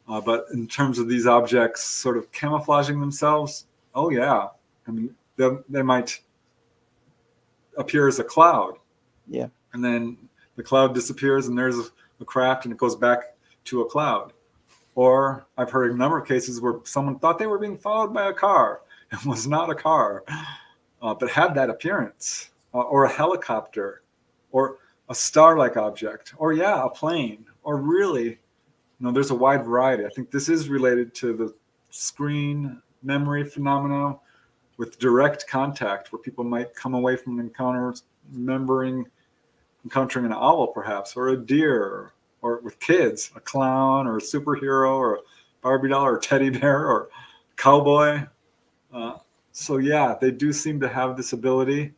But in terms of these objects sort of camouflaging themselves, oh yeah. I mean, they might appear as a cloud. Yeah. And then the cloud disappears and there's a craft and it goes back to a cloud. Or I've heard a number of cases where someone thought they were being followed by a car and was not a car, but had that appearance, or a helicopter, or a star-like object, or a plane, or really, there's a wide variety. I think this is related to the screen memory phenomena with direct contact, where people might come away from an encounter encountering an owl perhaps, or a deer, or with kids, a clown, or a superhero, or a Barbie doll, or a teddy bear, or cowboy. So yeah, they do seem to have this ability,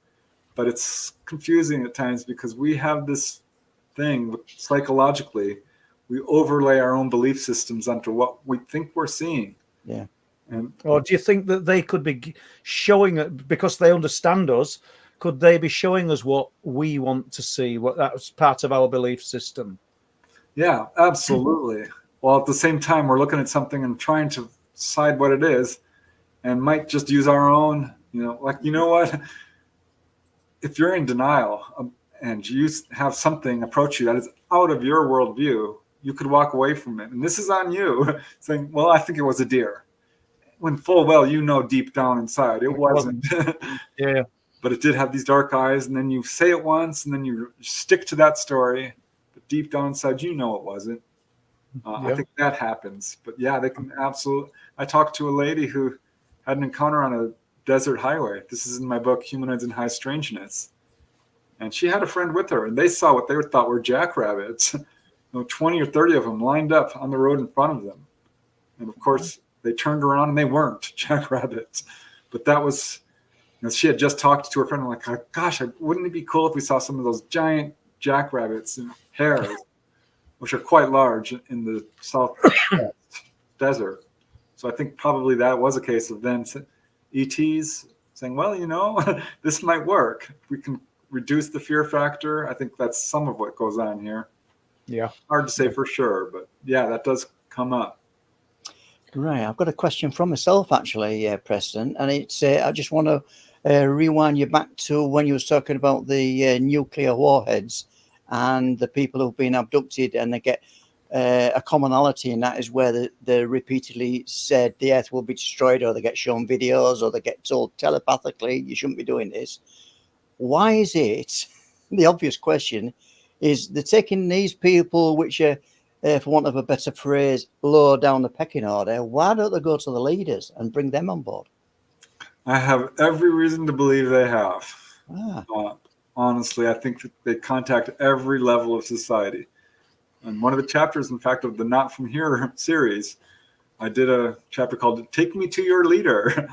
but it's confusing at times because we have this thing psychologically. We overlay our own belief systems onto what we think we're seeing. Yeah. Or do you think that they could be showing it because they understand us? Could they be showing us what we want to see? What that's part of our belief system? Yeah, absolutely. Well, at the same time, we're looking at something and trying to decide what it is, and might just use our own, what? If you're in denial and you have something approach you that is out of your worldview, you could walk away from it. And this is on you, saying, well, I think it was a deer. When full well, deep down inside, it wasn't. Yeah. But it did have these dark eyes, and then you say it once, and then you stick to that story. But deep down inside, it wasn't. I think that happens. But yeah, they can absolutely. I talked to a lady who had an encounter on a desert highway. This is in my book, Humanoids and High Strangeness. And she had a friend with her, and they saw what they thought were jackrabbits, 20 or 30 of them lined up on the road in front of them. And of course, they turned around and they weren't jackrabbits. But that was, she had just talked to her friend, like, gosh, wouldn't it be cool if we saw some of those giant jackrabbits and hares, which are quite large in the southwest desert. So I think probably that was a case of them ETs saying, well, this might work. If we can reduce the fear factor, I think that's some of what goes on here. Yeah. Hard to say for sure, but yeah, that does come up. Right. I've got a question from myself, actually, Preston, and it's I just want to rewind you back to when you was talking about the nuclear warheads and the people who've been abducted and they get a commonality, and that is where they repeatedly said the Earth will be destroyed, or they get shown videos, or they get told telepathically, you shouldn't be doing this. Why is it? The obvious question is they're taking these people, which are, for want of a better phrase, low down the pecking order. Why don't they go to the leaders and bring them on board? I have every reason to believe they have. Ah. Honestly, I think that they contact every level of society. And one of the chapters, in fact, of the Not From Here series, I did a chapter called Take Me to Your Leader,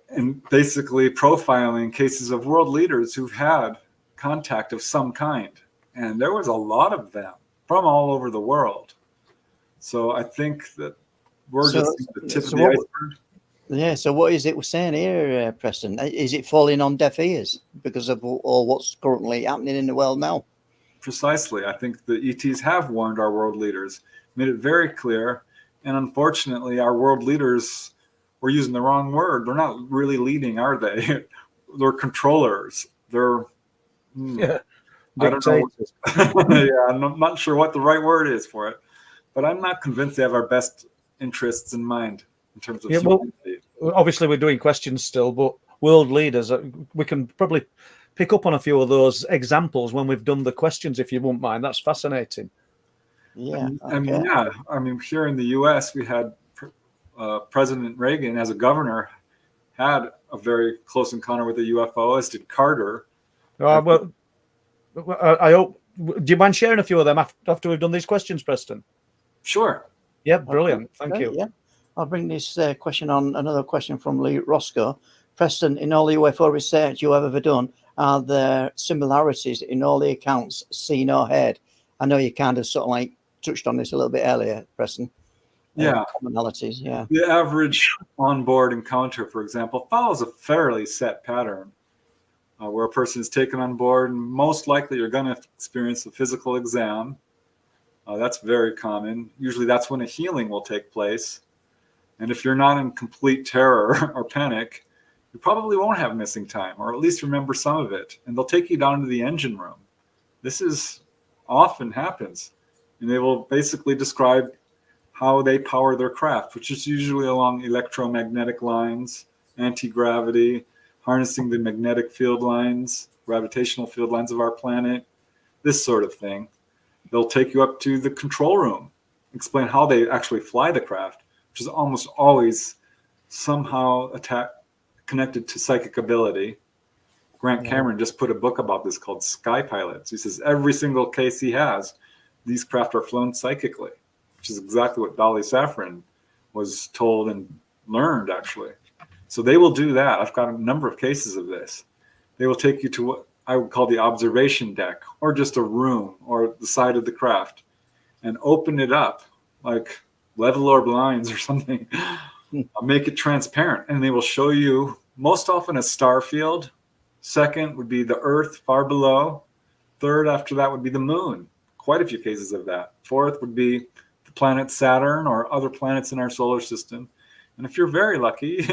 and basically profiling cases of world leaders who've had contact of some kind. And there was a lot of them from all over the world. So I think that we're just the tip of the iceberg. Yeah, so what is it we're saying here, Preston? Is it falling on deaf ears because of all what's currently happening in the world now? Precisely. I think the ETs have warned our world leaders, made it very clear. And unfortunately, our world leaders were using the wrong word. They're not really leading, are they? They're controllers. They're, I don't know. Yeah, I'm not sure what the right word is for it. But I'm not convinced they have our best interests in mind in terms of humanity. Well, obviously, we're doing questions still, but world leaders, we can probably pick up on a few of those examples when we've done the questions, if you won't mind. That's fascinating. Yeah. I mean, here in the U.S., we had President Reagan, as a governor, had a very close encounter with a UFO, as did Carter. Well, I hope. Do you mind sharing a few of them after we've done these questions, Preston? Sure. Yeah, brilliant. Thank you. Yeah. I'll bring this question on. Another question from Lee Roscoe. Preston, in all the UFO research you have ever done, are there similarities in all the accounts seen or heard? I know you kind of sort of like touched on this a little bit earlier, Preston. Yeah. Commonalities, yeah. The average onboard encounter, for example, follows a fairly set pattern where a person is taken on board, and most likely you're going to experience a physical exam. That's very common. Usually that's when a healing will take place. And if you're not in complete terror or panic, you probably won't have missing time, or at least remember some of it. And they'll take you down to the engine room. This is often happens. And they will basically describe how they power their craft, which is usually along electromagnetic lines, anti-gravity, harnessing the magnetic field lines, gravitational field lines of our planet, this sort of thing. They'll take you up to the control room, explain how they actually fly the craft, which is almost always somehow connected to psychic ability. Grant Cameron just put a book about this called Sky Pilots. He says every single case he has, these craft are flown psychically, which is exactly what Dolly Safran was told and learned, actually. So they will do that. I've got a number of cases of this. They will take you to what I would call the observation deck, or just a room, or the side of the craft, and open it up like level or blinds or something. Make it transparent, and they will show you most often a star field. Second would be the Earth far below. Third after that would be the moon. Quite a few cases of that. Fourth would be the planet Saturn or other planets in our solar system. And if you're very lucky,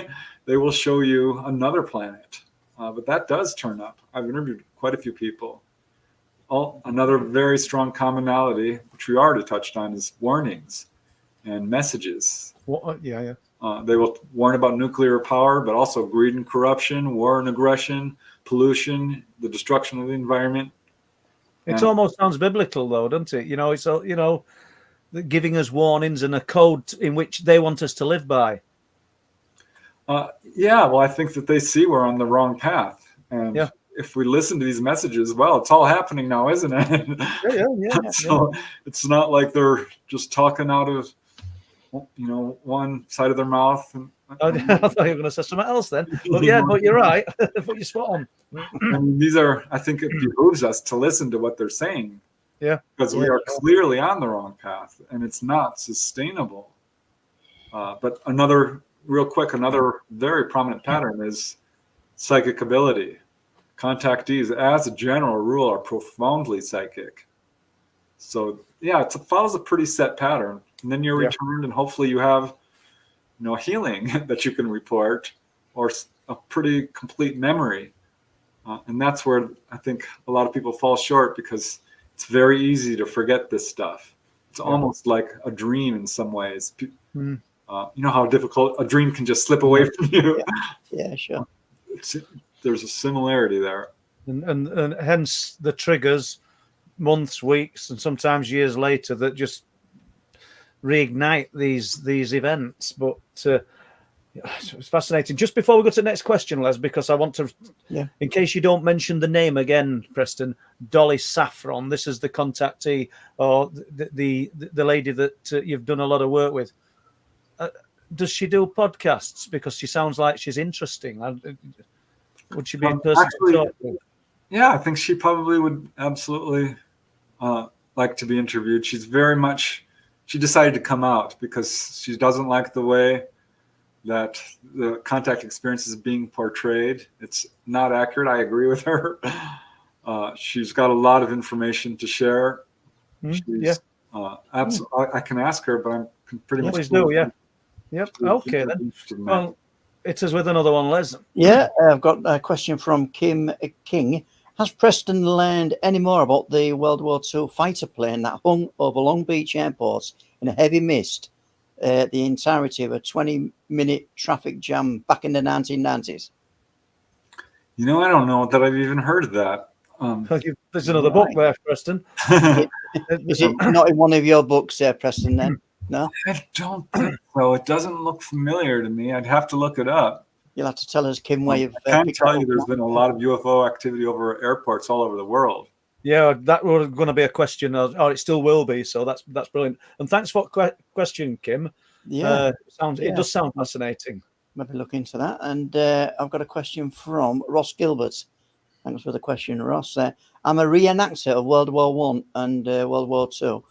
they will show you another planet. But that does turn up. I've interviewed quite a few people. Another very strong commonality, which we already touched on, is warnings and messages. They will warn about nuclear power, but also greed and corruption, war and aggression, pollution, the destruction of the environment. It almost sounds biblical, though, doesn't it? It's giving us warnings and a code in which they want us to live by. Well, I think that they see we're on the wrong path, and if we listen to these messages, well, it's all happening now, isn't it? So it's not like they're just talking out of one side of their mouth. I thought you were going to say something else then. But but you're right. But you're spot on. And I think it behooves us to listen to what they're saying. Yeah. Because we are clearly on the wrong path, and it's not sustainable. But another very prominent pattern is psychic ability. Contactees, as a general rule, are profoundly psychic. So it follows a pretty set pattern. And then you're returned, and hopefully you have healing that you can report, or a pretty complete memory. And that's where I think a lot of people fall short, because it's very easy to forget this stuff. It's almost like a dream in some ways. Mm. You know how difficult a dream can just slip away from you. Yeah, sure. There's a similarity there. And hence the triggers months, weeks, and sometimes years later that just reignite these events. But it's fascinating. Just before we go to the next question, Les, because I want to, in case you don't mention the name again, Preston, Dolly Saffron. This is the contactee or the lady that you've done a lot of work with. Does she do podcasts? Because she sounds like she's interesting. Would she be a person to talk to? Yeah, I think she probably would absolutely like to be interviewed. She decided to come out because she doesn't like the way that the contact experience is being portrayed. It's not accurate. I agree with her. She's got a lot of information to share. I can ask her, but I'm pretty much. Please do, yeah. Yep. Okay then. Well, it is with another one, Les. Yeah, I've got a question from Kim King. Has Preston learned any more about the World War II fighter plane that hung over Long Beach Airport in a heavy mist, the entirety of a 20-minute traffic jam back in the 1990s? You know, I don't know that I've even heard of that. There's another book there, Preston. Is it not in one of your books, Preston, then? No? I don't think so. It doesn't look familiar to me. I'd have to look it up. You'll have to tell us, Kim, where you've... I can tell you there's been a lot of UFO activity over airports all over the world. Yeah, that was going to be a question, or it still will be, so that's brilliant. And thanks for the question, Kim. Yeah. It does sound fascinating. Maybe look into that. And I've got a question from Ross Gilbert. Thanks for the question, Ross. I'm a reenactor of World War I and World War II.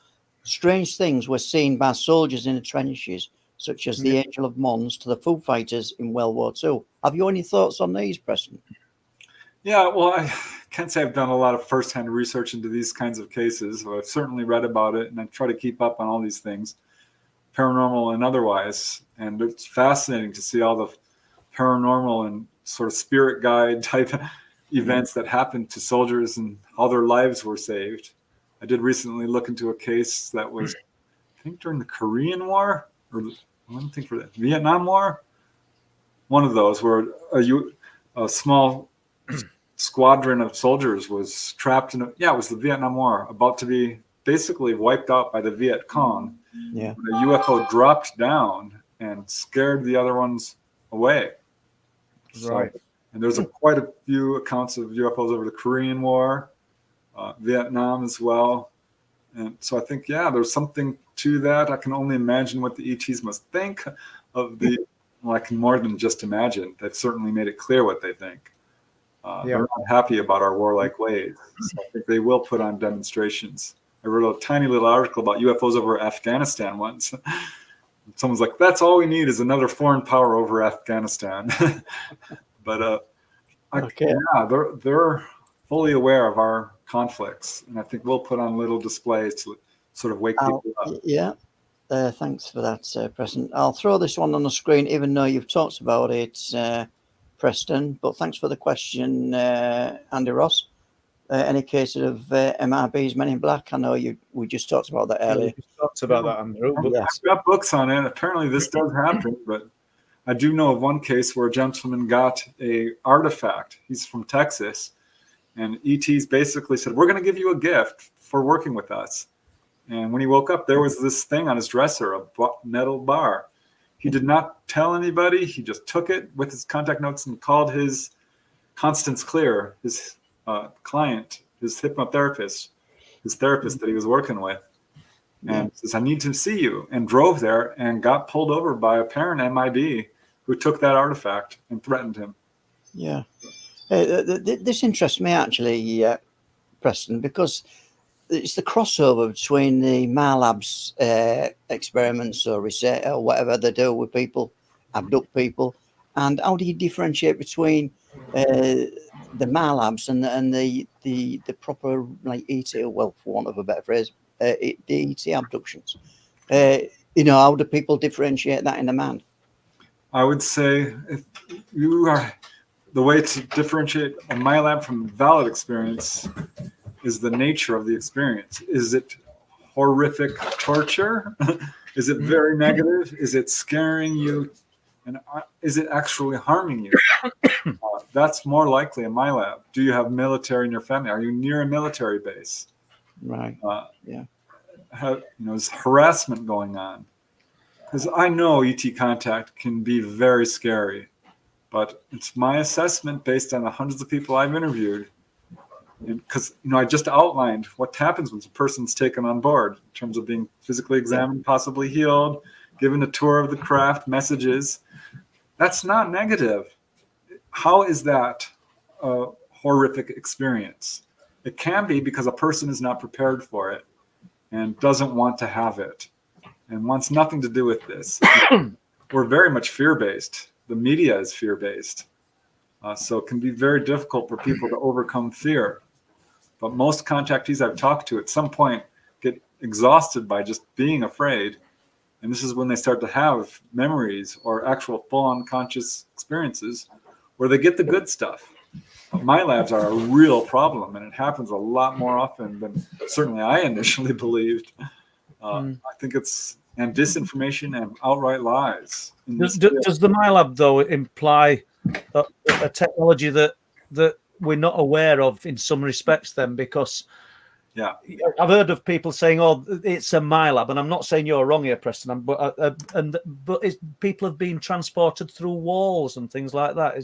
Strange things were seen by soldiers in the trenches, such as the Angel of Mons to the Foo Fighters in World War II. Have you any thoughts on these, Preston? Yeah, well, I can't say I've done a lot of firsthand research into these kinds of cases, but I've certainly read about it, and I try to keep up on all these things, paranormal and otherwise. And it's fascinating to see all the paranormal and sort of spirit guide type events that happened to soldiers and how their lives were saved. I did recently look into a case that was, I think, during the Korean War, or I don't think for the Vietnam War. One of those where a small squadron of soldiers was trapped in it was the Vietnam War, about to be basically wiped out by the Viet Cong. Yeah. The UFO dropped down and scared the other ones away. Right. And there's quite a few accounts of UFOs over the Korean War, Vietnam as well. And so I think, there's something to that. I can only imagine what the ETs must think of I can more than just imagine. They've certainly made it clear what they think. They're not happy about our warlike ways. So I think they will put on demonstrations. I wrote a tiny little article about UFOs over Afghanistan once. Someone's like, that's all we need is another foreign power over Afghanistan. But they're fully aware of our conflicts, and I think we'll put on little displays to sort of wake people up. Yeah, thanks for that, Preston. I'll throw this one on the screen, even though you've talked about it, Preston. But thanks for the question, Andy Ross. Any cases of MRBs, Men in Black? I know we just talked about that earlier. We talked about that, Andrew. I've got books on it. Apparently, this does happen, but I do know of one case where a gentleman got a artifact. He's from Texas, and ETs basically said, "We're going to give you a gift for working with us." And when he woke up, there was this thing on his dresser, a metal bar. He did not tell anybody. He just took it with his contact notes and called his Constance Clear, his client, his hypnotherapist, his therapist that he was working with, and says, "I need to see you," and drove there and got pulled over by a parent MIB who took that artifact and threatened him. Yeah. This interests me actually, Preston, because it's the crossover between the Marlabs experiments or research or whatever they do with people, abduct people, and how do you differentiate between the Marlabs and the proper like ET, well, for want of a better phrase, the ET abductions? How do people differentiate that in the man? I would say the way to differentiate a MyLab from a valid experience is the nature of the experience. Is it horrific torture? Is it very negative? Is it scaring you? And is it actually harming you? That's more likely in my lab. Do you have military in your family? Are you near a military base? Right. Yeah. Is harassment going on? Because I know ET contact can be very scary, but it's my assessment based on the hundreds of people I've interviewed. Because I just outlined what happens when a person's taken on board in terms of being physically examined, possibly healed, given a tour of the craft, messages. That's not negative. How is that a horrific experience? It can be because a person is not prepared for it and doesn't want to have it and wants nothing to do with this. We're very much fear-based. The media is fear-based. So it can be very difficult for people to overcome fear. But most contactees I've talked to at some point get exhausted by just being afraid. And this is when they start to have memories or actual full-on conscious experiences where they get the good stuff. But my labs are a real problem, and it happens a lot more often than certainly I initially believed. I think it's disinformation and outright lies. Does the MyLab, though, imply a technology that we're not aware of in some respects then? Because I've heard of people saying, "Oh, it's a MyLab," and I'm not saying you're wrong here, Preston. But people have been transported through walls and things like that.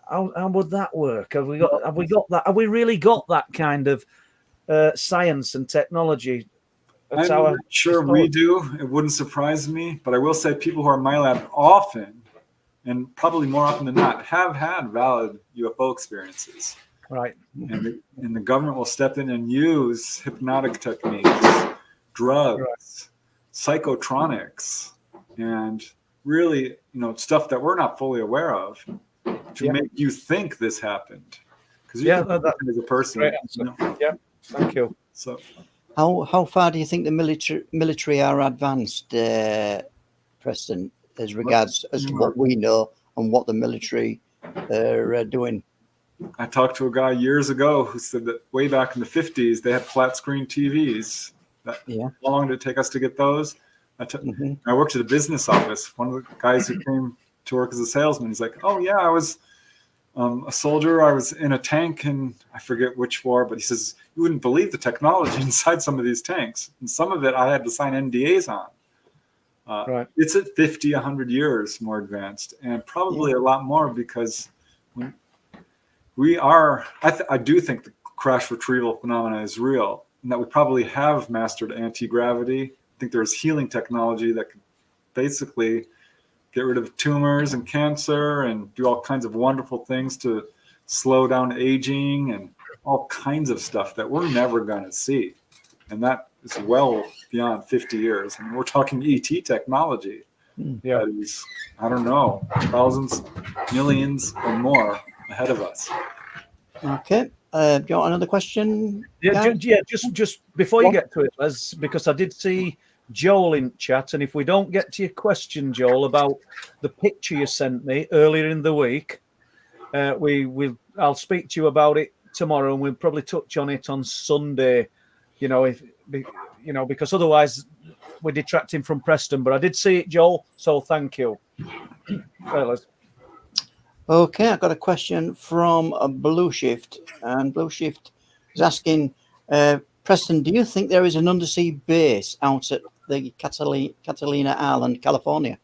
How would that work? Have we got that? Have we really got that kind of science and technology? I'm not sure we do. It wouldn't surprise me, but I will say people who are MyLab often, and probably more often than not, have had valid UFO experiences. Right. And the government will step in and use hypnotic techniques, drugs, psychotronics, and really, stuff that we're not fully aware of to make you think this happened. Because you can think as a person. Yeah, thank you. So, how far do you think the military are advanced, Preston, as regards as to what we know and what the military are doing? I talked to a guy years ago who said that way back in the 50s, they had flat screen TVs. How long did it take us to get those? I worked at a business office. One of the guys who came to work as a salesman, he's like, "Oh yeah, I was a soldier. I was in a tank and I forget which war," but he says, "You wouldn't believe the technology inside some of these tanks. And some of it I had to sign NDAs on." It's at 50, 100 years more advanced, and probably a lot more because I do think the crash retrieval phenomena is real, and that we probably have mastered anti-gravity. I think there's healing technology that could basically get rid of tumors and cancer and do all kinds of wonderful things to slow down aging and all kinds of stuff that we're never going to see. And that is well beyond 50 years. I mean, we're talking ET technology. That is, I don't know, thousands, millions or more ahead of us. Okay. Do you want another question? Just before you get to it, Les, because I did see Joel in chat, and if we don't get to your question, Joel, about the picture you sent me earlier in the week, I'll speak to you about it tomorrow, and we'll probably touch on it on Sunday. Because otherwise we're detracting from Preston. But I did see it, Joel, so thank you. Okay, I've got a question from Blue Shift, and Blue Shift is asking, Preston, do you think there is an undersea base out at the Catalina Island, California?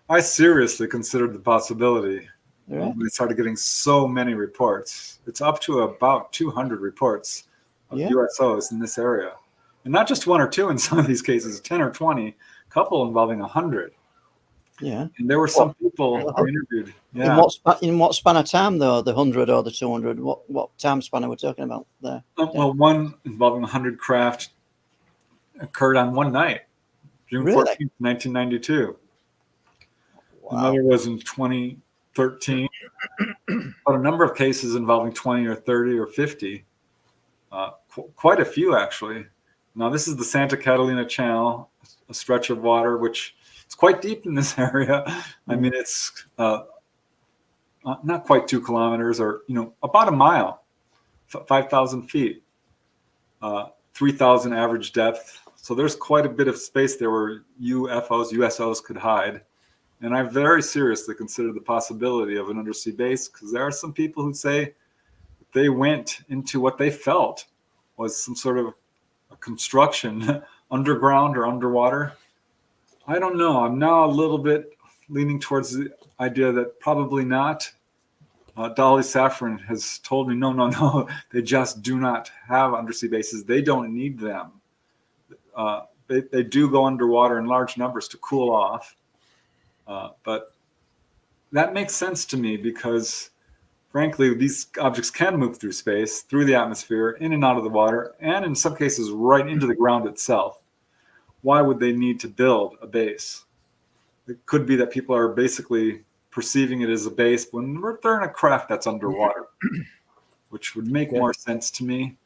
I seriously considered the possibility. Right. We started getting so many reports. It's up to about 200 reports of USOs in this area. And not just one or two in some of these cases, 10 or 20, a couple involving 100. Yeah. And there were some people I interviewed. Yeah. In what span of time, though, the 100 or the 200? What time span are we talking about there? Well, one involving 100 craft occurred on one night, June 14th, 1992. Wow. Another was in 2013. But a number of cases involving 20 or 30 or 50. Quite a few, actually. Now, this is the Santa Catalina Channel, a stretch of water, which is quite deep in this area. I mean, it's not quite 2 kilometers or, about a mile, 5,000 feet. 3,000 average depth. So there's quite a bit of space there where UFOs, USOs could hide. And I very seriously consider the possibility of an undersea base, because there are some people who say they went into what they felt was some sort of a construction underground or underwater. I don't know. I'm now a little bit leaning towards the idea that probably not. Dolly Saffron has told me, no, they just do not have undersea bases. They don't need them. They do go underwater in large numbers to cool off. But that makes sense to me because, frankly, these objects can move through space, through the atmosphere, in and out of the water, and in some cases right into the ground itself. Why would they need to build a base? It could be that people are basically perceiving it as a base when they're in a craft that's underwater, which would make more sense to me.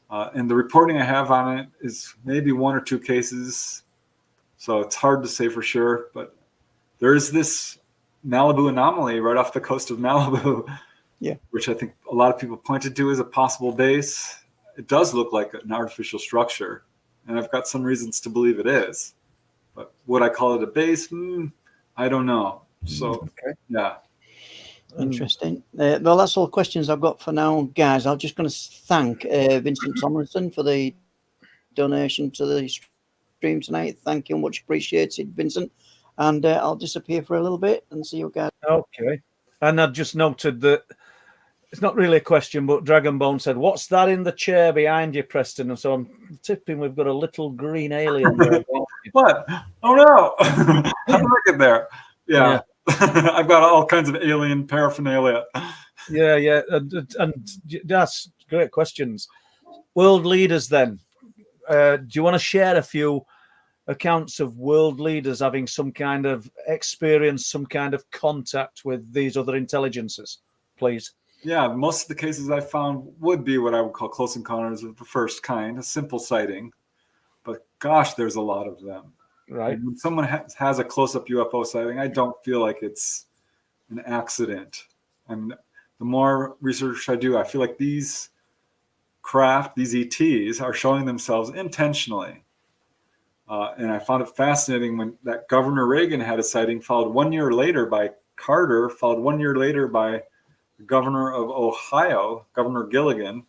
And the reporting I have on it is maybe 1 or 2 cases, so it's hard to say for sure. But there is this Malibu anomaly right off the coast of Malibu, which I think a lot of people pointed to as a possible base. It does look like an artificial structure, and I've got some reasons to believe it is. But would I call it a base? I don't know. So, yeah. Interesting. Well, that's all the questions I've got for now, guys. I'm just going to thank Vincent Tomlinson for the donation to the stream tonight. Thank you, much appreciated, Vincent. And I'll disappear for a little bit and see you guys. Okay. And I just noted that it's not really a question, but Dragonbone said, "What's that in the chair behind you, Preston?" And so I'm tipping we've got a little green alien there. What? Oh no! How did I get there? Yeah. I've got all kinds of alien paraphernalia. Yeah, and that's great questions. World leaders, then. Do you want to share a few accounts of world leaders having some kind of experience, some kind of contact with these other intelligences, please? Yeah, most of the cases I found would be what I would call close encounters of the first kind, a simple sighting. But gosh, there's a lot of them. Right. When someone has a close-up UFO sighting, I don't feel like it's an accident. And the more research I do, I feel like these craft, these ETs, are showing themselves intentionally. And I found it fascinating when that Governor Reagan had a sighting, followed 1 year later by Carter, followed 1 year later by the governor of Ohio, Governor Gilligan.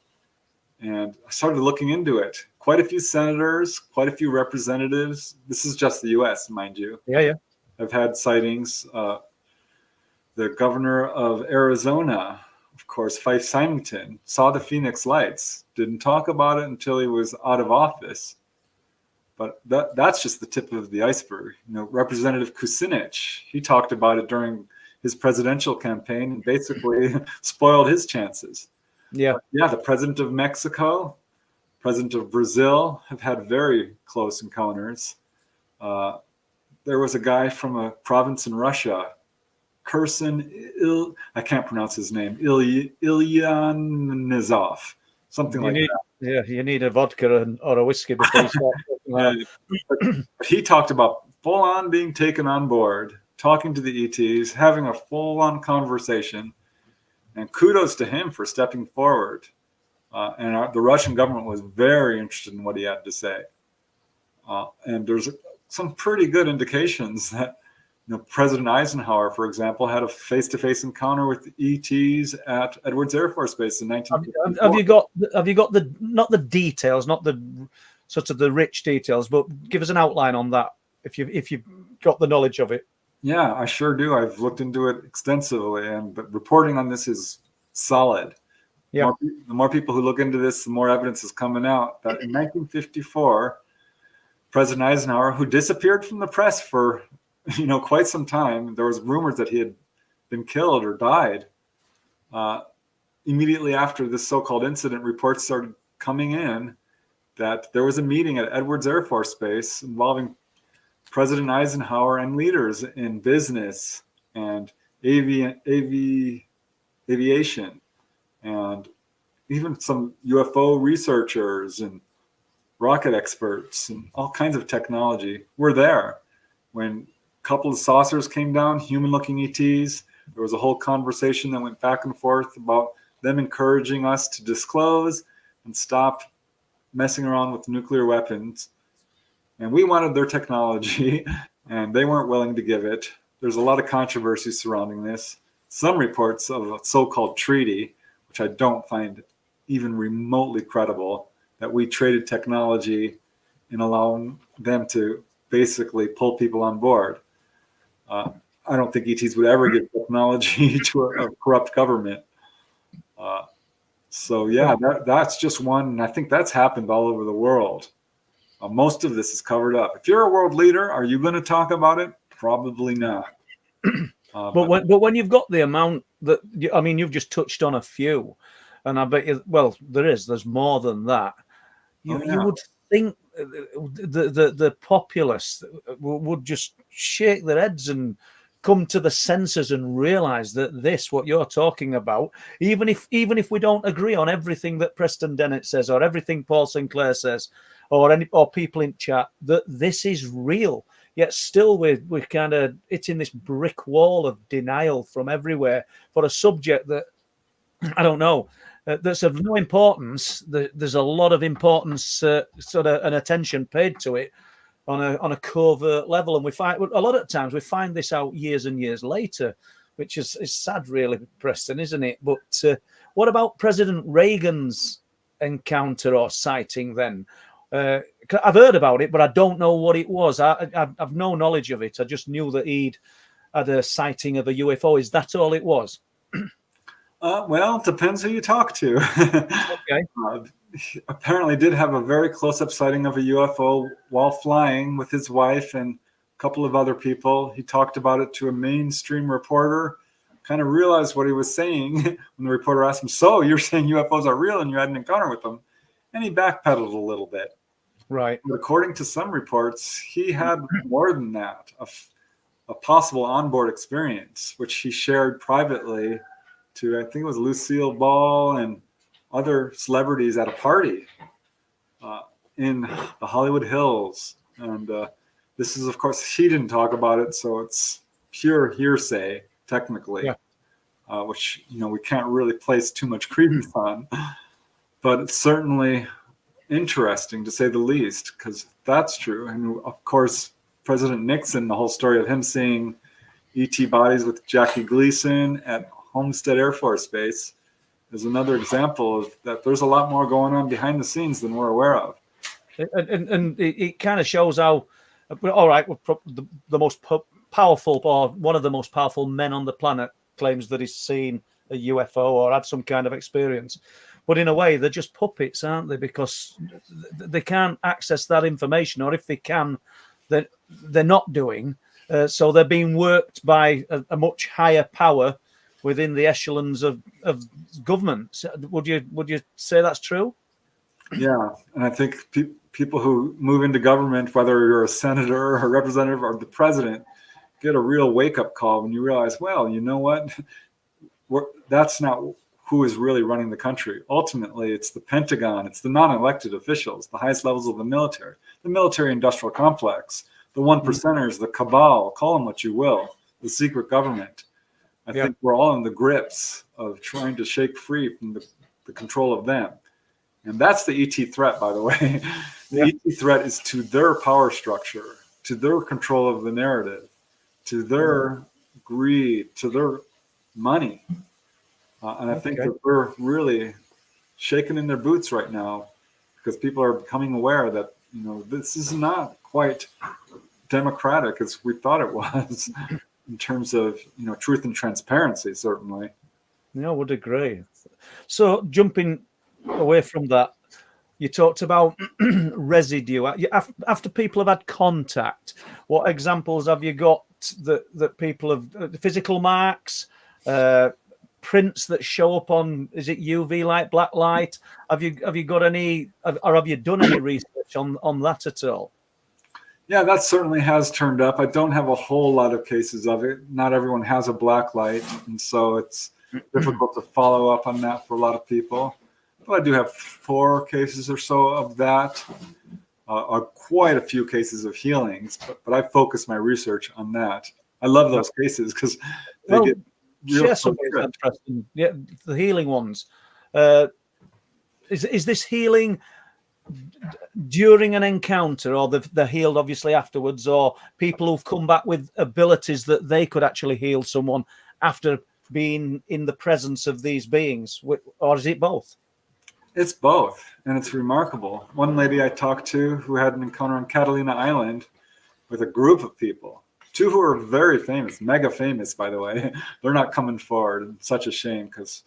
And I started looking into it. Quite a few senators, quite a few representatives. This is just the U.S., mind you. Yeah. I've had sightings. The governor of Arizona, of course, Fife Symington, saw the Phoenix Lights. Didn't talk about it until he was out of office. But that's just the tip of the iceberg. Representative Kucinich, he talked about it during his presidential campaign and basically spoiled his chances. Yeah. The president of Mexico, president of Brazil have had very close encounters. There was a guy from a province in Russia, I can't pronounce his name, Ilyanizov, something like that. Yeah, you need a vodka or a whiskey before you start talking but he talked about full-on being taken on board, talking to the ETs, having a full-on conversation. And kudos to him for stepping forward. And the Russian government was very interested in what he had to say. And there's some pretty good indications that President Eisenhower, for example, had a face-to-face encounter with ETs at Edwards Air Force Base in 1954. Have you got the not the details, not the sort of the rich details, but give us an outline on that if you've got the knowledge of it. Yeah, I sure do. I've looked into it extensively, but reporting on this is solid. Yeah. The more people who look into this, the more evidence is coming out that in 1954, President Eisenhower, who disappeared from the press for quite some time, there was rumors that he had been killed or died. Immediately after this so-called incident, reports started coming in that there was a meeting at Edwards Air Force Base involving President Eisenhower and leaders in business and aviation, and even some UFO researchers and rocket experts and all kinds of technology were there. When a couple of saucers came down, human-looking ETs, there was a whole conversation that went back and forth about them encouraging us to disclose and stop messing around with nuclear weapons, and we wanted their technology, and they weren't willing to give it. There's a lot of controversy surrounding this. Some reports of a so-called treaty, which I don't find even remotely credible, that we traded technology in allowing them to basically pull people on board. I don't think ETs would ever give technology to a corrupt government. So yeah, that's just one, and I think that's happened all over the world. Most of this is covered up. If you're a world leader, are you going to talk about it? Probably not. But when you've got the amount that, I mean, you've just touched on a few, and I bet you, well, there's more than that. You would think the populace would just shake their heads and come to the senses and realize that what you're talking about, even if we don't agree on everything that Preston Dennett says or everything Paul Sinclair says or people in chat, that this is real. Yet still we're kind of hitting this brick wall of denial from everywhere for a subject that, I don't know, that's of no importance. There's a lot of importance, sort of an attention paid to it on a covert level, and we find a lot of times we find this out years and years later, which is sad, really, Preston, isn't it? But what about President Reagan's encounter or sighting then? I've heard about it, but I don't know what it was. I've no knowledge of it. I just knew that he'd had a sighting of a UFO. Is that all it was? Well, it depends who you talk to. Okay. He apparently did have a very close-up sighting of a UFO while flying with his wife and a couple of other people. He talked about it to a mainstream reporter, kind of realized what he was saying when the reporter asked him, so you're saying UFOs are real and you had an encounter with them? And he backpedaled a little bit. Right. But according to some reports, he had more than that, a possible onboard experience, which he shared privately to, I think it was Lucille Ball and other celebrities at a party in the Hollywood Hills. And this is, of course, he didn't talk about it, so it's pure hearsay, technically, which, we can't really place too much credence on. But it's certainly interesting, to say the least, because that's true. And, of course, President Nixon, the whole story of him seeing ET bodies with Jackie Gleason at Homestead Air Force Base is another example of that. There's a lot more going on behind the scenes than we're aware of. And it kind of shows how, all right, the most powerful, or one of the most powerful men on the planet, claims that he's seen a UFO or had some kind of experience. But in a way, they're just puppets, aren't they? Because they can't access that information, or if they can, they're not doing. So they're being worked by a much higher power within the echelons of government. Would you say that's true? Yeah, and I think people who move into government, whether you're a senator or a representative or the president, get a real wake-up call when you realize, well, you know what? That's not who is really running the country. Ultimately, it's the Pentagon, it's the non-elected officials, the highest levels of the military-industrial complex, the one percenters, the cabal, call them what you will, the secret government. I think we're all in the grips of trying to shake free from the control of them. And that's the ET threat, by the way. The ET threat is to their power structure, to their control of the narrative, to their greed, to their money. And I think that we're really shaking in their boots right now, because people are becoming aware that, this is not quite democratic as we thought it was in terms of, truth and transparency, certainly. Yeah, I would agree. So jumping away from that, you talked about residue. After people have had contact, what examples have you got that people have, physical marks, prints that show up on, is it UV light, black light? Have you got any, or have you done any research on that at all? Yeah, that certainly has turned up. I don't have a whole lot of cases of it. Not everyone has a black light, and so it's difficult to follow up on that for a lot of people. But I do have 4 cases or so of that, quite a few cases of healings, but I focus my research on that. I love those cases because they get real. Share some with them, Preston. Yeah, the healing ones. Is this healing during an encounter, or they're healed obviously afterwards, or people who've come back with abilities that they could actually heal someone after being in the presence of these beings, or is it both? It's both, and it's remarkable. One lady I talked to who had an encounter on Catalina Island with a group of people, two who are very famous, mega famous, by the way. They're not coming forward. It's such a shame, because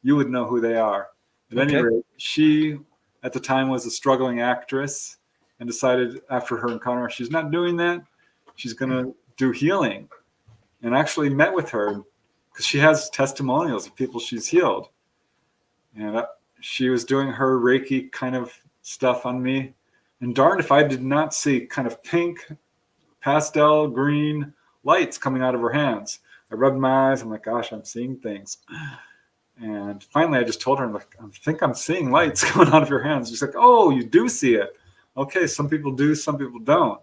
you would know who they are. At any rate, she at the time was a struggling actress and decided after her encounter she's not doing that. She's going to do healing, and actually met with her because she has testimonials of people she's healed. And she was doing her Reiki kind of stuff on me. And darned if I did not see kind of pink, pastel, green lights coming out of her hands. I rubbed my eyes. I'm like, gosh, I'm seeing things. And finally, I just told her, I'm like, I think I'm seeing lights coming out of your hands. She's like, oh, you do see it. Okay, some people do, some people don't.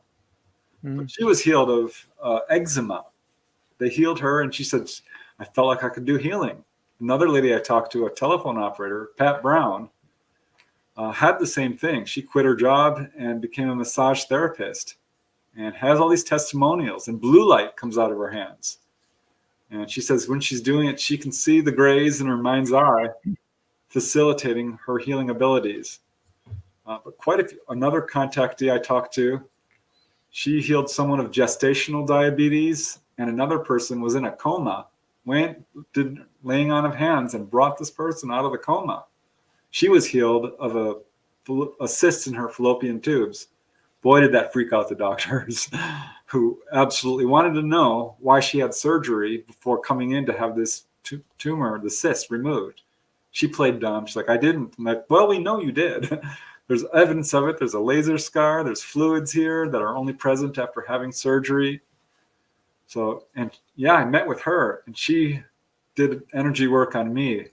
But she was healed of eczema. They healed her, and she said, I felt like I could do healing. Another lady I talked to, a telephone operator, Pat Brown, had the same thing. She quit her job and became a massage therapist and has all these testimonials, and blue light comes out of her hands. And she says when she's doing it, she can see the grays in her mind's eye, facilitating her healing abilities. But another contactee I talked to, she healed someone of gestational diabetes, and another person was in a coma, did laying on of hands and brought this person out of the coma. She was healed of a cyst in her fallopian tubes. Boy, did that freak out the doctors, who absolutely wanted to know why she had surgery before coming in to have this tumor, the cyst, removed. She played dumb. She's like, I didn't. I'm like, well, we know you did. There's evidence of it. There's a laser scar. There's fluids here that are only present after having surgery. So, and yeah, I met with her, and she did energy work on me.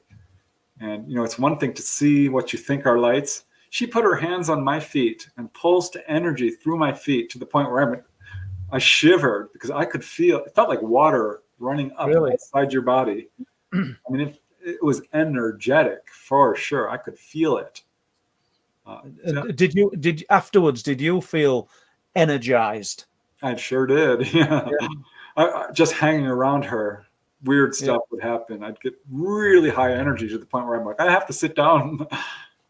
And, it's one thing to see what you think are lights. She put her hands on my feet and pulsed energy through my feet to the point where I shivered because I could feel, it felt like water running up inside your body. I mean, it was energetic for sure. I could feel it. Did you afterwards, did you feel energized? I sure did. Yeah. I just hanging around her, weird stuff would happen. I'd get really high energy to the point where I'm like, I have to sit down.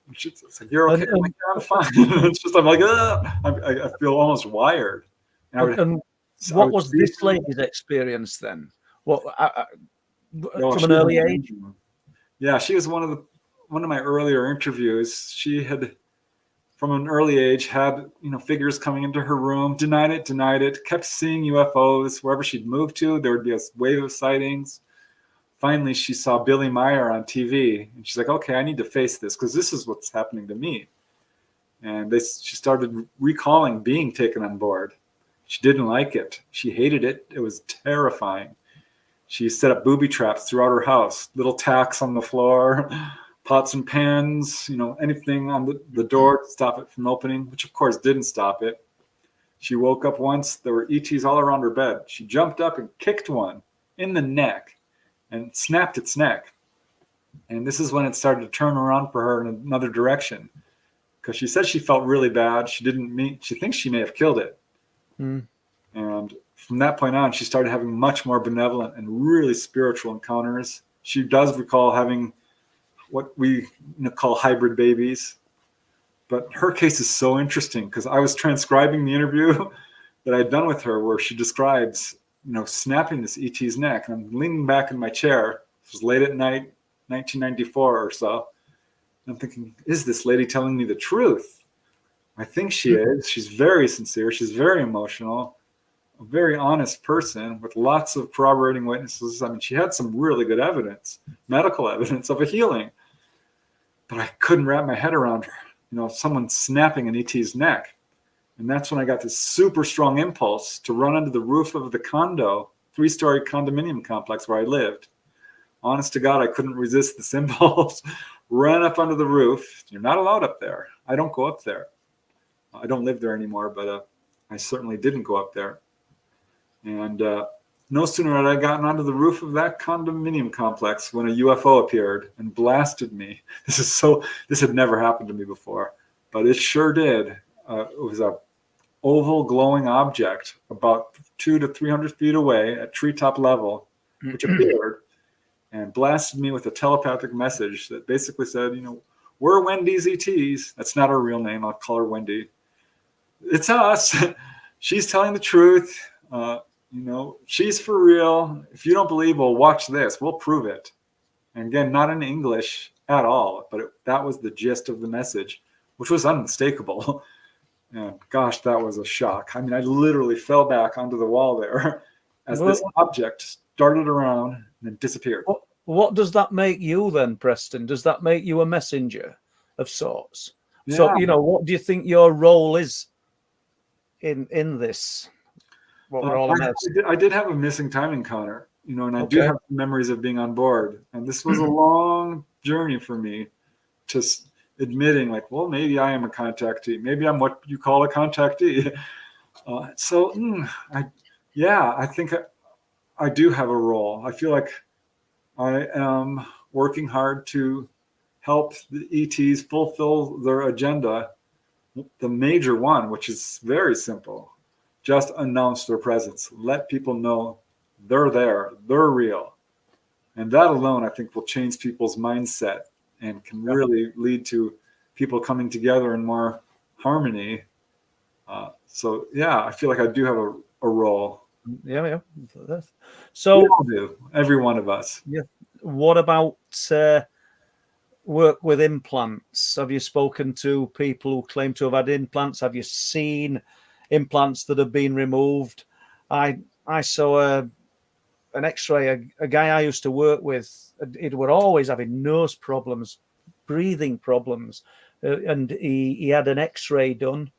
It's like, you're okay. I'm like, I'm fine. It's just, I'm like, I feel almost wired. And what was this lady's experience then? What from an early age? Yeah, she was one of my earlier interviews. She had, from an early age, had figures coming into her room, denied it, kept seeing UFOs wherever she'd moved to. There would be a wave of sightings. Finally, she saw Billy Meyer on TV, and she's like, okay, I need to face this because this is what's happening to me. And she started recalling being taken on board. She didn't like it. She hated it. It was terrifying. She set up booby traps throughout her house, little tacks on the floor, pots and pans, anything on the door to stop it from opening, which of course didn't stop it. She woke up once, there were ETs all around her bed. She jumped up and kicked one in the neck and snapped its neck. And this is when it started to turn around for her in another direction, because she said she felt really bad. She thinks she may have killed it. And from that point on, she started having much more benevolent and really spiritual encounters. She does recall having what we call hybrid babies. But her case is so interesting because I was transcribing the interview that I'd done with her where she describes snapping this ET's neck. And I'm leaning back in my chair. It was late at night, 1994 or so. And I'm thinking, is this lady telling me the truth? I think she is. She's very sincere. She's very emotional, a very honest person with lots of corroborating witnesses. I mean, she had some really good evidence, medical evidence of a healing. But I couldn't wrap my head around someone snapping an ET's neck. And that's when I got this super strong impulse to run under the roof of the condo, 3-story condominium complex where I lived. Honest to God, I couldn't resist this impulse. Ran up under the roof. You're not allowed up there. I don't go up there. I don't live there anymore, but I certainly didn't go up there. And no sooner had I gotten onto the roof of that condominium complex when a UFO appeared and blasted me. This had never happened to me before. but it sure did. It was a oval glowing object about 200 to 300 feet away at treetop level, which appeared and blasted me with a telepathic message that basically said, we're Wendy's ETs. That's not her real name. I'll call her Wendy. It's us. She's telling the truth. She's for real. If you don't believe, well, watch this. We'll prove it. And again, not in English at all, but that was the gist of the message, which was unmistakable. And gosh, that was a shock. I mean, I literally fell back onto the wall there as this object darted around and then disappeared. What does that make you then, Preston? Does that make you a messenger of sorts? Yeah. So, what do you think your role is in this? What we're all about? I did have a missing time encounter, and I do have memories of being on board. And this was a long journey for me to admitting, like, well, maybe I am a contactee. Maybe I'm what you call a contactee. I think I do have a role. I feel like I am working hard to help the ETs fulfill their agenda. The major one, which is very simple, just announce their presence. Let people know they're there, they're real. And that alone, I think, will change people's mindset and can really lead to people coming together in more harmony. I feel like I do have a role. Yeah. So we all do, every one of us. Yeah. What about work with implants? Have you spoken to people who claim to have had implants? Have you seen implants that have been removed? I saw an X-ray. A guy I used to work with, it were always having nose problems, breathing problems, and he had an X-ray done,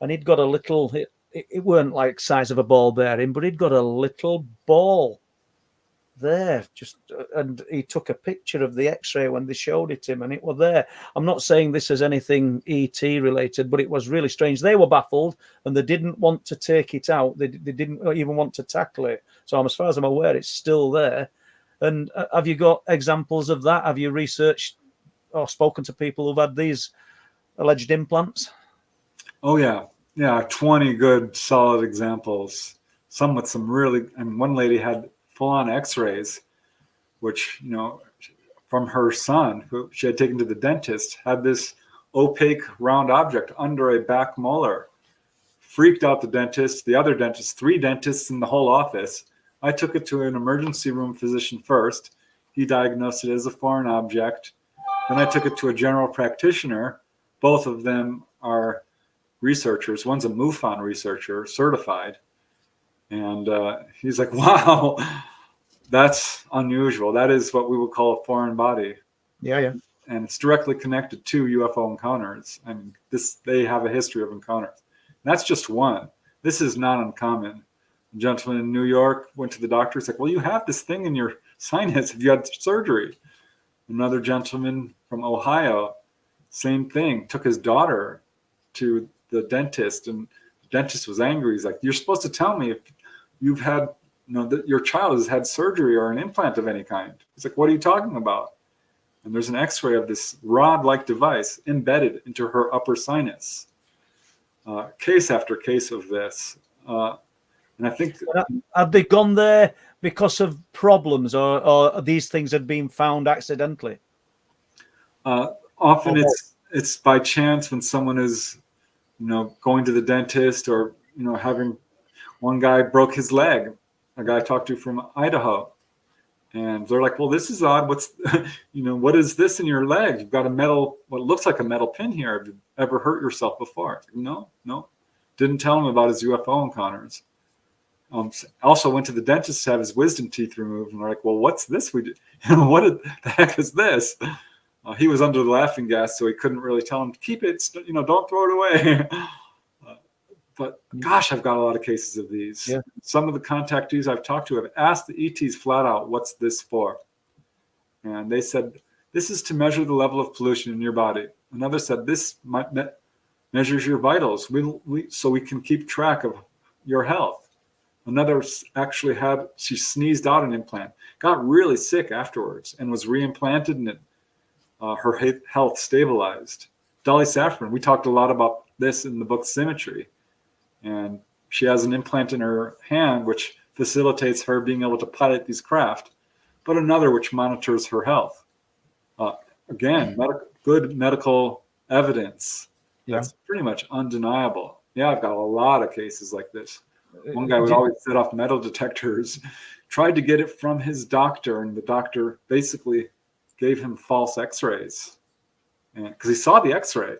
and he'd got a little. It weren't like size of a ball bearing, but he'd got a little ball there, and he took a picture of the X-ray when they showed it to him, and it was there. I'm not saying this is anything ET related, but it was really strange. They were baffled, and they didn't want to take it out. They didn't even want to tackle it. So, as far as I'm aware, it's still there. And have you got examples of that? Have you researched or spoken to people who've had these alleged implants? Oh yeah, 20 good solid examples. Some with some really, one lady had full-on X-rays, which, from her son, who she had taken to the dentist, had this opaque round object under a back molar. Freaked out the dentist, the other dentist, 3 dentists in the whole office. I took it to an emergency room physician first. He diagnosed it as a foreign object. Then I took it to a general practitioner. Both of them are researchers. One's a MUFON researcher, certified. And he's like, wow, that's unusual. That is what we would call a foreign body. Yeah. And it's directly connected to UFO encounters. And they have a history of encounters. And that's just one. This is not uncommon. A gentleman in New York went to the doctor. He's like, well, you have this thing in your sinus. Have you had surgery? Another gentleman from Ohio, same thing, took his daughter to the dentist, and the dentist was angry. He's like, you're supposed to tell me if you've had, that your child has had surgery or an implant of any kind. He's like, what are you talking about? And there's an X-ray of this rod-like device embedded into her upper sinus. Case after case of this. And I think... Have they gone there because of problems, or these things had been found accidentally? Often it's by chance when someone is, going to the dentist, or, having... One guy broke his leg, a guy I talked to from Idaho. And they're like, well, this is odd. What's, what is this in your leg? You've got what looks like a metal pin here. Have you ever hurt yourself before? No. Didn't tell him about his UFO encounters. Also went to the dentist to have his wisdom teeth removed. And they're like, well, what's this we did? What the heck is this? He was under the laughing gas, so he couldn't really tell him, keep it, don't throw it away. But gosh, I've got a lot of cases of these. Yeah. Some of the contactees I've talked to have asked the ETs flat out, what's this for? And they said, this is to measure the level of pollution in your body. Another said, this measures your vitals so we can keep track of your health. Another actually she sneezed out an implant, got really sick afterwards, and was reimplanted, and her health stabilized. Dolly Saffron. We talked a lot about this in the book Symmetry. And she has an implant in her hand which facilitates her being able to pilot these craft, but another which monitors her health. Again, good medical evidence. Yeah. That's pretty much undeniable. Yeah, I've got a lot of cases like this. One guy would always set off metal detectors, tried to get it from his doctor, and the doctor basically gave him false x-rays because he saw the x-ray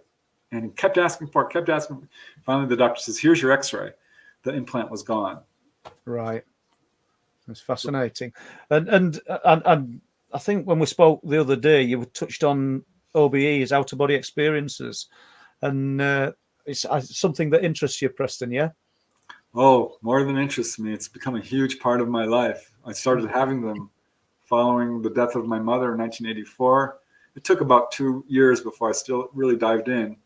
and he kept asking for it. Finally, the doctor says, here's your x-ray. The implant was gone. Right. It's fascinating. And I think when we spoke the other day, you touched on OBEs, out-of-body experiences. And it's something that interests you, Preston, yeah? Oh, more than interests me. It's become a huge part of my life. I started having them following the death of my mother in 1984. It took about 2 years before I still really dived in.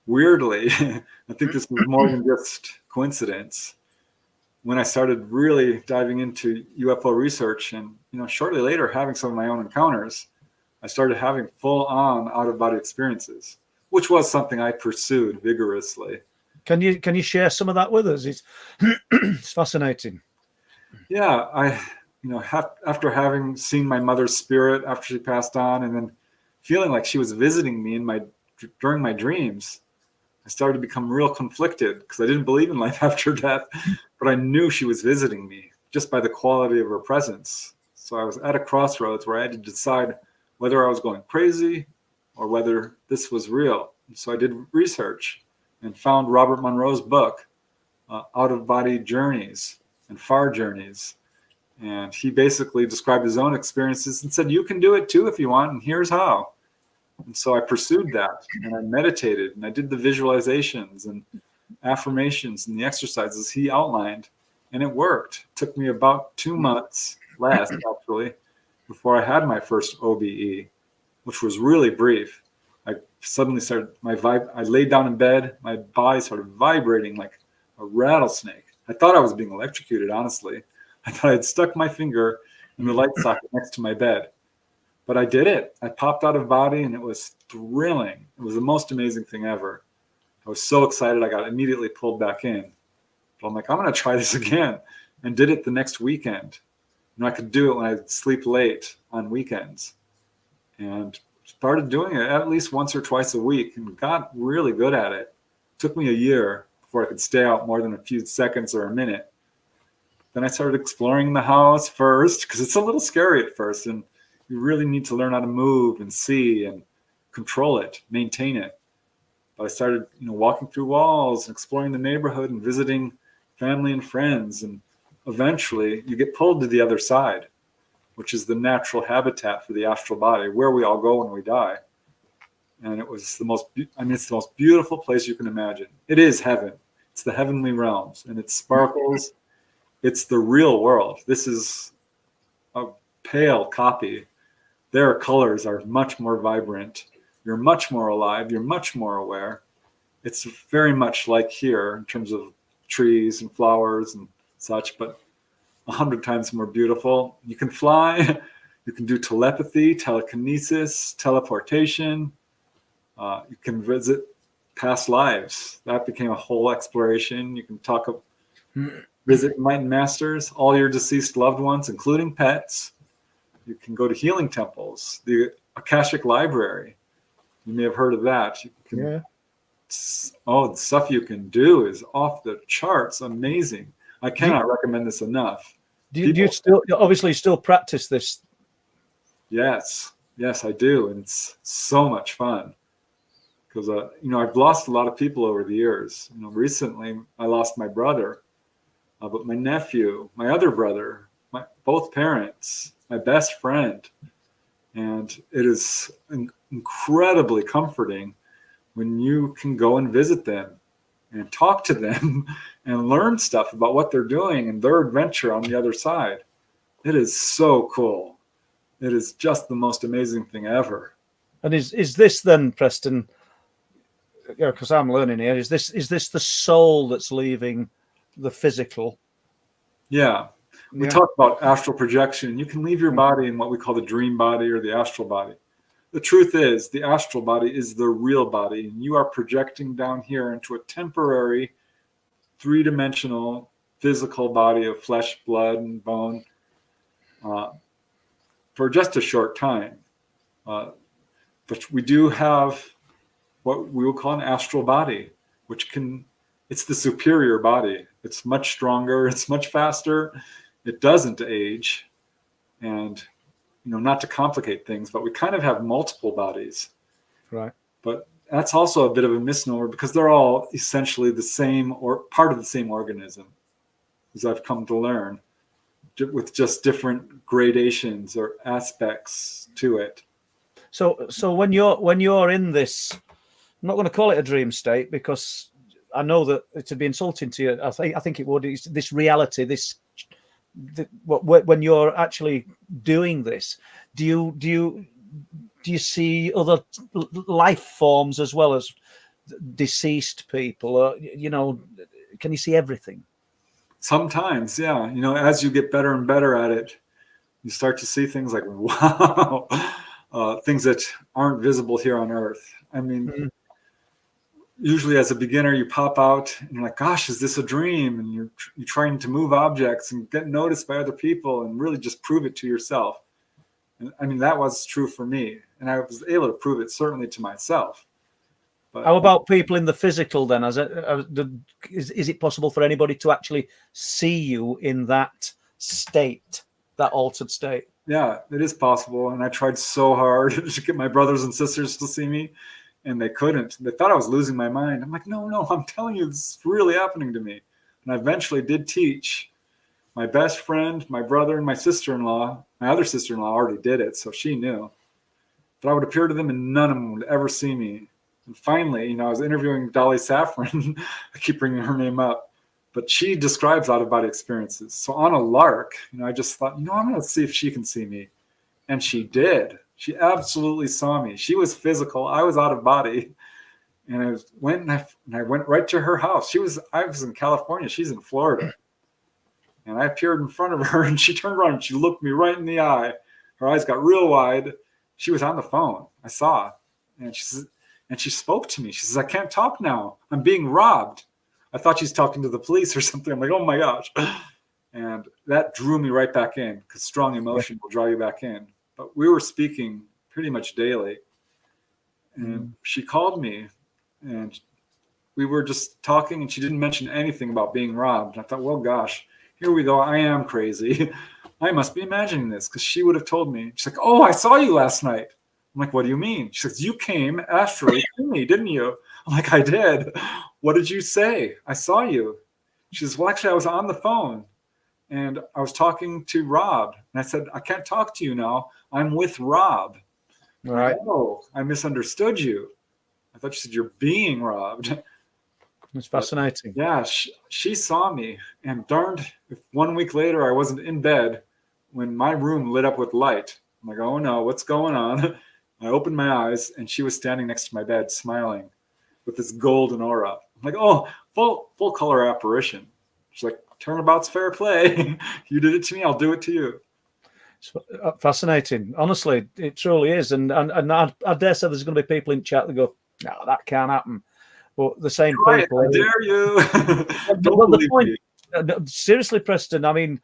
Weirdly, I think this was more than just coincidence. When I started really diving into UFO research and, shortly later having some of my own encounters, I started having full-on out-of-body experiences, which was something I pursued vigorously. Can you share some of that with us? It's fascinating. Yeah, after having seen my mother's spirit after she passed on, and then feeling like she was visiting me during my dreams, I started to become real conflicted because I didn't believe in life after death, but I knew she was visiting me just by the quality of her presence. So I was at a crossroads where I had to decide whether I was going crazy or whether this was real. And so I did research and found Robert Monroe's book, Out of Body Journeys and Far Journeys. And he basically described his own experiences and said, you can do it too if you want, and here's how. And so I pursued that, and I meditated, and I did the visualizations and affirmations and the exercises he outlined, and it worked. It took me about 2 months, less actually, before I had my first OBE, which was really brief. I suddenly started, I laid down in bed, my body started vibrating like a rattlesnake. I thought I was being electrocuted, honestly. I thought I'd stuck my finger in the light socket next to my bed. But I did it. I popped out of body, and it was thrilling. It was the most amazing thing ever. I was so excited, I got immediately pulled back in. But I'm like, I'm going to try this again, and did it the next weekend. I could do it when I sleep late on weekends, and started doing it at least once or twice a week, and got really good at it. It took me a year before I could stay out more than a few seconds or a minute. Then I started exploring the house first, because it's a little scary at first, and you really need to learn how to move and see and control it, maintain it. But I started, walking through walls and exploring the neighborhood and visiting family and friends. And eventually you get pulled to the other side, which is the natural habitat for the astral body, where we all go when we die. And it was it's the most beautiful place you can imagine. It is heaven. It's the heavenly realms, and it sparkles. It's the real world. This is a pale copy. Their colors are much more vibrant. You're much more alive. You're much more aware. It's very much like here in terms of trees and flowers and such, but 100 times more beautiful. You can fly. You can do telepathy, telekinesis, teleportation. You can visit past lives. That became a whole exploration. You can visit enlightened masters, all your deceased loved ones, including pets. You can go to healing temples, the Akashic Library. You may have heard of that. The stuff you can do is off the charts, amazing. I cannot recommend this enough. Do you still practice this? Yes, I do, and it's so much fun. Because I've lost a lot of people over the years. Recently I lost my brother, but my nephew, my other brother, both parents, my best friend. And it is incredibly comforting when you can go and visit them and talk to them and learn stuff about what they're doing and their adventure on the other side. It is so cool. It is just the most amazing thing ever. And is this then, Preston, because I'm learning here, is this the soul that's leaving the physical? Yeah. We talk about astral projection. You can leave your body in what we call the dream body or the astral body. the truth is the astral body is the real body, and you are projecting down here into a temporary three-dimensional physical body of flesh, blood, and bone for just a short time. But we do have what we will call an astral body, which it's the superior body. It's much stronger, it's much faster, it doesn't age, and not to complicate things, but we kind of have multiple bodies. Right. But that's also a bit of a misnomer because they're all essentially the same or part of the same organism, as I've come to learn, with just different gradations or aspects to it. So when you're in this, I'm not going to call it a dream state because I know that it would be insulting to you. I think it would. It's this reality, when you're actually doing this, do you see other life forms as well as deceased people? Or, can you see everything? Sometimes, yeah. As you get better and better at it, you start to see things like, wow, things that aren't visible here on Earth. I mean, usually as a beginner, you pop out and you're like, gosh, is this a dream? And you're trying to move objects and get noticed by other people and really just prove it to yourself. And I mean, that was true for me. And I was able to prove it certainly to myself. But how about people in the physical then? Is it possible for anybody to actually see you in that state, that altered state? Yeah, it is possible. And I tried so hard to get my brothers and sisters to see me. And they couldn't. They thought I was losing my mind. I'm like, no, I'm telling you, this is really happening to me. And I eventually did teach. My best friend, my brother, and my sister-in-law, my other sister-in-law already did it, so she knew. But I would appear to them and none of them would ever see me. And finally, I was interviewing Dolly Saffron. I keep bringing her name up. But she describes out-of-body experiences. So on a lark, I just thought, I'm going to see if she can see me. And she did. She absolutely saw me. She was physical. I was out of body. And I went right to her house. I was in California. She's in Florida. And I appeared in front of her and she turned around and she looked me right in the eye. Her eyes got real wide. She was on the phone. I saw. And she spoke to me. She says, I can't talk now. I'm being robbed. I thought she's talking to the police or something. I'm like, oh my gosh. And that drew me right back in because strong emotion will draw you back in. But we were speaking pretty much daily. And she called me and we were just talking and she didn't mention anything about being robbed. And I thought, well, gosh, here we go. I am crazy. I must be imagining this because she would have told me. She's like, oh, I saw you last night. I'm like, what do you mean? She says, you came astrally to me, didn't you? I'm like, I did. What did you say? I saw you. She says, well, actually, I was on the phone. And I was talking to Rob. And I said, I can't talk to you now. I'm with Rob. All right. Oh, I misunderstood you. I thought you said you're being robbed. It's fascinating. But yeah, she saw me. And darned if 1 week later I wasn't in bed when my room lit up with light. I'm like, oh no, what's going on? I opened my eyes and she was standing next to my bed smiling with this golden aura. I'm like, oh, full color apparition. She's like, turnabout's fair play. You did it to me, I'll do it to you. It's fascinating. Honestly, it truly is. And I dare say there's going to be people in chat that go, no, that can't happen. But the same Try people. I dare you. Well, the point, seriously, Preston, I mean,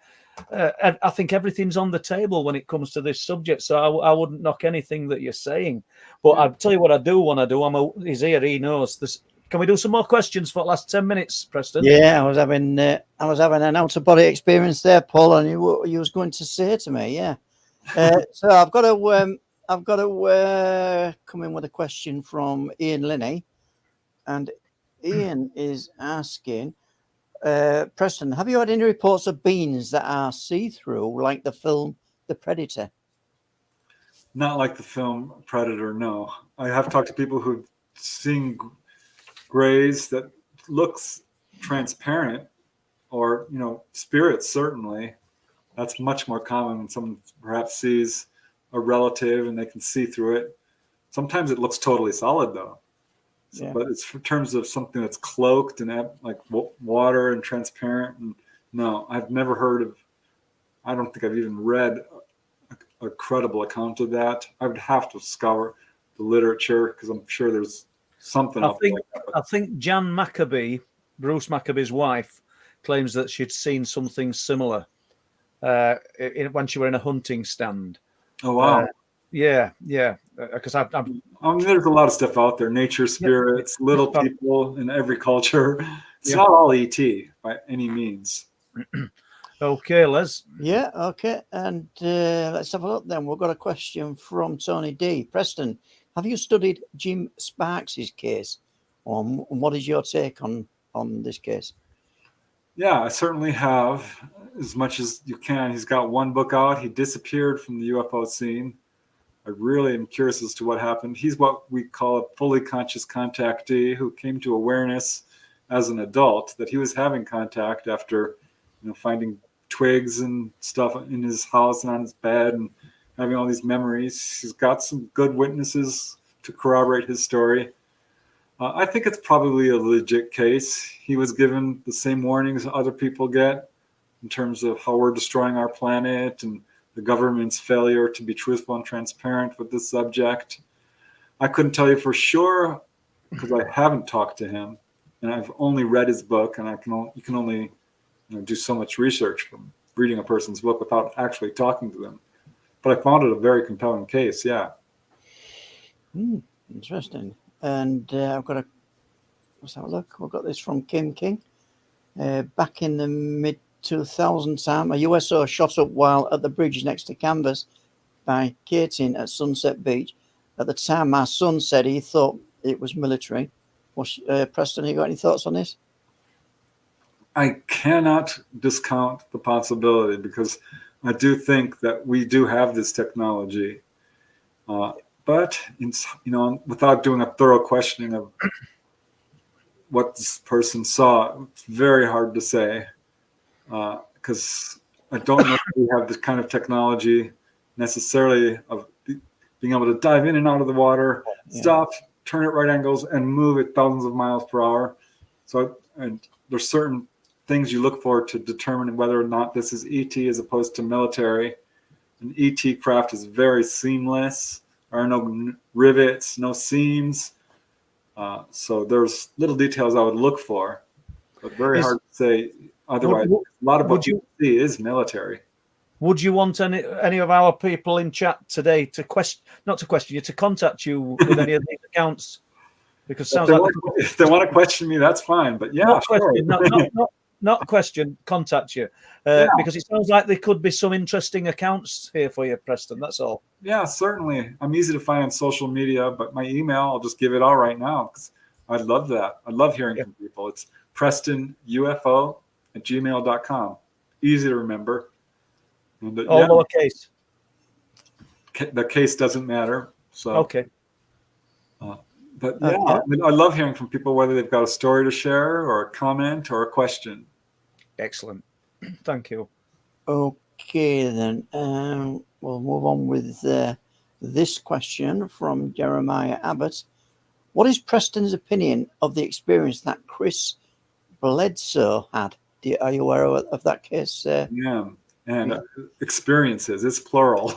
I think everything's on the table when it comes to this subject. So I wouldn't knock anything that you're saying. But I'll tell you what I do want to do. He's here, he knows this. Can we do some more questions for the last 10 minutes, Preston? Yeah, I was having an out of body experience there, Paul, and you was going to say to me, yeah. So I've got to come in with a question from Ian Linney, and Ian is asking, Preston, have you had any reports of beings that are see-through, like the film The Predator? Not like the film Predator, no. I have talked to people who've seen grays that looks transparent, or spirits. Certainly that's much more common when someone perhaps sees a relative and they can see through it. Sometimes it looks totally solid though. So, but it's in terms of something that's cloaked and like water and transparent, and no, I've never heard of, I don't think I've even read a credible account of that. I would have to scour the literature because I'm sure there's something out there like that. I think Jan Maccabee, Bruce Maccabee's wife, claims that she'd seen something similar when she were in a hunting stand. Oh, wow. Yeah. Because I mean, there's a lot of stuff out there. Nature spirits, little people in every culture. It's not all ET by any means. Okay, Les. Yeah, okay. And let's have a look then. We've got a question from Tony D. Preston, have you studied Jim Sparks' case? And what is your take on this case? Yeah, I certainly have, as much as you can. He's got one book out. He disappeared from the UFO scene. I really am curious as to what happened. He's what we call a fully conscious contactee who came to awareness as an adult that he was having contact after, finding twigs and stuff in his house and on his bed and having all these memories. He's got some good witnesses to corroborate his story. I think it's probably a legit case. He was given the same warnings other people get in terms of how we're destroying our planet and the government's failure to be truthful and transparent with this subject. I couldn't tell you for sure because I haven't talked to him, and I've only read his book, and you can only do so much research from reading a person's book without actually talking to them. But I found it a very compelling case, yeah. Interesting. And let's have a look. We've got this from Kim King. Back in the mid-2000s time, a USO shot up while at the bridge next to Canvas by Keating at Sunset Beach. At the time, my son said he thought it was military. Preston, you got any thoughts on this? I cannot discount the possibility because I do think that we do have this technology. But without doing a thorough questioning of what this person saw, it's very hard to say because I don't know if we have this kind of technology necessarily of being able to dive in and out of the water, stop, turn at right angles, and move at thousands of miles per hour. So, and there's certain things you look for to determine whether or not this is ET as opposed to military. An ET craft is very seamless. There are no rivets, no seams. So there's little details I would look for, but very hard to say otherwise. A lot of what you see is military. Would you want any of our people in chat today to contact you with any of these accounts? Because it sounds if they want to question me, that's fine. But yeah, not question, contact you. Because it sounds like there could be some interesting accounts here for you, Preston. That's all. Yeah, certainly. I'm easy to find on social media, but my email, I'll just give it all right now because I'd love that. I love hearing from people. It's prestonufo@gmail.com. Easy to remember. And, all lowercase. The case doesn't matter. So okay. But yeah, I love hearing from people, whether they've got a story to share or a comment or a question. Excellent. Thank you. Okay, then we'll move on with this question from Jeremiah Abbott. What is Preston's opinion of the experience that Chris Bledsoe had? Are you aware of that case? Experiences, it's plural.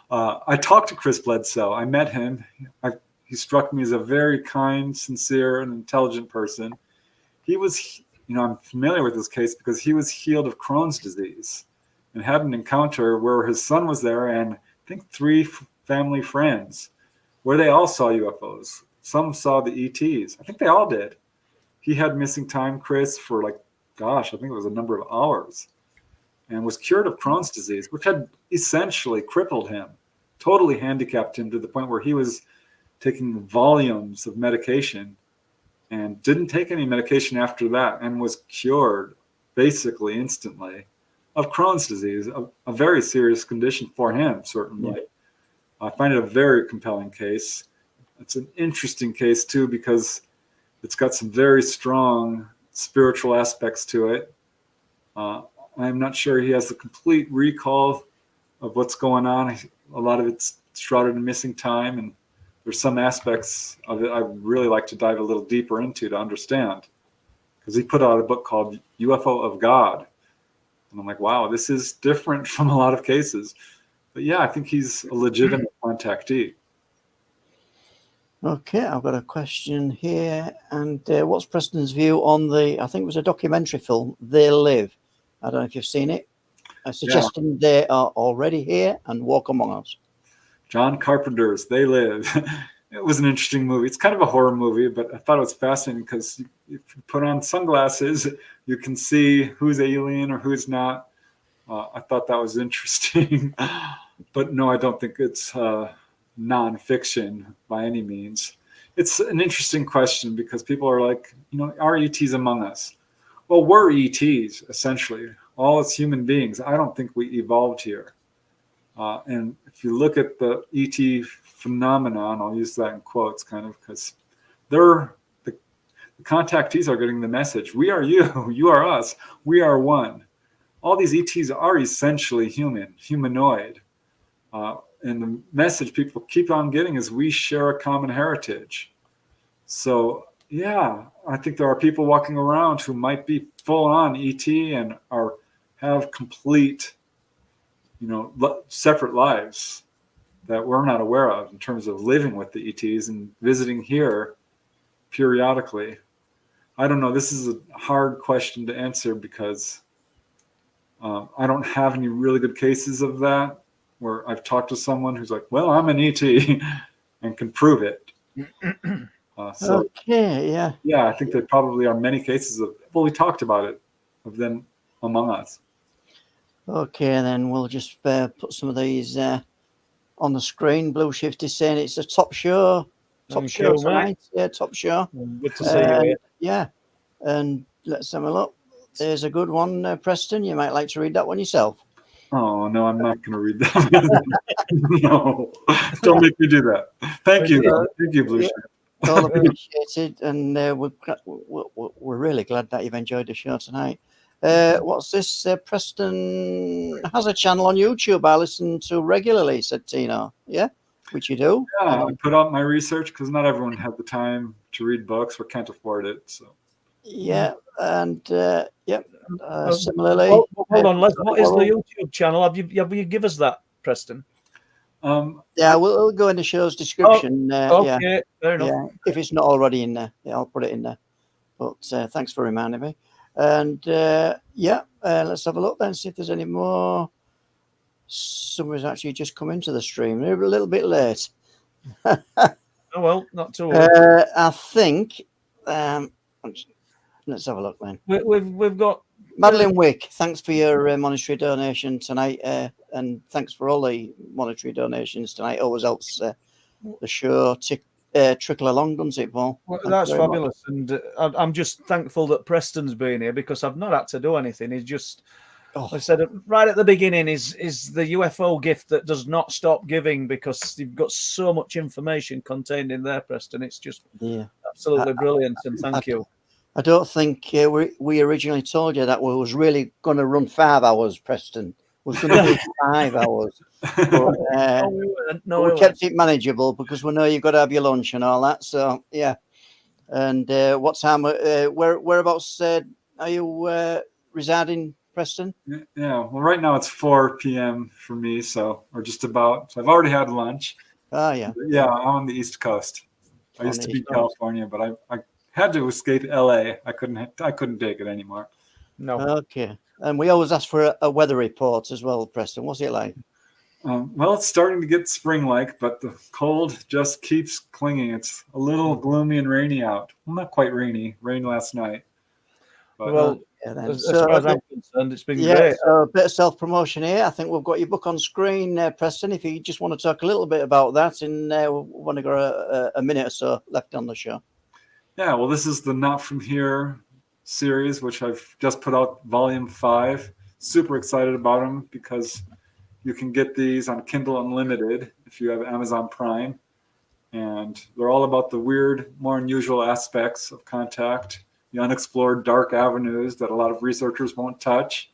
I talked to Chris Bledsoe. I met him. He struck me as a very kind, sincere, and intelligent person. He was, I'm familiar with this case because he was healed of Crohn's disease and had an encounter where his son was there and I think 3 family friends where they all saw UFOs. Some saw the ETs. I think they all did. He had missing time, Chris, for I think it was a number of hours and was cured of Crohn's disease, which had essentially crippled him, totally handicapped him to the point where he was taking volumes of medication and didn't take any medication after that and was cured basically instantly of Crohn's disease, a very serious condition for him, certainly. Yeah. I find it a very compelling case. It's an interesting case, too, because it's got some very strong spiritual aspects to it. I'm not sure he has the complete recall of what's going on. A lot of it's shrouded in missing time, and there's some aspects of it I'd really like to dive a little deeper into to understand. Because he put out a book called UFO of God. And I'm like, wow, this is different from a lot of cases. But yeah, I think he's a legitimate contactee. Okay, I've got a question here. And what's Preston's view on I think it was a documentary film, They Live? I don't know if you've seen it. Suggesting they are already here and walk among us. John Carpenter's They Live. It was an interesting movie. It's kind of a horror movie, but I thought it was fascinating because if you put on sunglasses, you can see who's alien or who's not. I thought that was interesting. But no, I don't think it's nonfiction by any means. It's an interesting question because people are like, are ETs among us? Well, we're ETs, essentially. All as human beings. I don't think we evolved here. And if you look at the ET phenomenon, I'll use that in quotes kind of because the contactees are getting the message. We are you, you are us, we are one. All these ETs are essentially humanoid. And the message people keep on getting is we share a common heritage. So yeah, I think there are people walking around who might be full on ET and have complete, separate lives that we're not aware of in terms of living with the ETs and visiting here periodically. I don't know. This is a hard question to answer because I don't have any really good cases of that where I've talked to someone who's like, well, I'm an ET and can prove it. Okay, yeah. Yeah, I think there probably are many cases we talked about it, of them among us. Okay, then we'll just put some of these on the screen. Blue Shift is saying it's a top show. Thank you, tonight. Yeah, top show. Good to see you here. Yeah, and let's have a look. There's a good one, Preston. You might like to read that one yourself. Oh, no, I'm not going to read that. No, don't make me do that. Thank you. Thank you, Blue Shift. All appreciated, and we're really glad that you've enjoyed the show tonight. What's this? Preston has a channel on YouTube I listen to regularly, said Tino. Yeah, which you do. Yeah, I put out my research because not everyone had the time to read books or can't afford it. So. Yeah, and similarly. Hold on, Les. What is the YouTube channel? Have you give us that, Preston? Yeah, we'll go in the show's description. Okay, fair enough. Yeah, if it's not already in there, I'll put it in there. But thanks for reminding me. And let's have a look then, see if there's any more. Someone's actually just come into the stream. They're a little bit late. Oh well, not too worry. I think. Let's have a look then. We've got Madeline Wick. Thanks for your monetary donation tonight, and thanks for all the monetary donations tonight. Always helps the show trickle along, doesn't it, Paul? Well, that's fabulous, and I'm just thankful that Preston's been here because I've not had to do anything. He's just, I said right at the beginning, is the UFO gift that does not stop giving because you've got so much information contained in there, Preston. It's just absolutely brilliant, and thank you. I don't think we originally told you that we was really going to run 5 hours, Preston. We was going to do 5 hours. But, we kept it manageable because we know you've got to have your lunch and all that. So, yeah. And what time, whereabouts are you residing, Preston? Yeah, well, right now it's 4 p.m. for me, or just about. So I've already had lunch. Oh, yeah. Yeah, I'm on the East Coast. I used to be in California, but I had to escape LA. I couldn't take it anymore. No. Okay. And we always ask for a weather report as well, Preston. What's it like? Well, it's starting to get spring-like, but the cold just keeps clinging. It's a little gloomy and rainy out. Well, not quite rainy. Rained last night. But, as far as I'm concerned, it's been great. So a bit of self-promotion here. I think we've got your book on screen, Preston. If you just want to talk a little bit about that, and we've only got a minute or so left on the show. Yeah, well, this is the Not From Here series, which I've just put out volume 5. Super excited about them because you can get these on Kindle Unlimited if you have Amazon Prime. And they're all about the weird, more unusual aspects of contact, the unexplored dark avenues that a lot of researchers won't touch.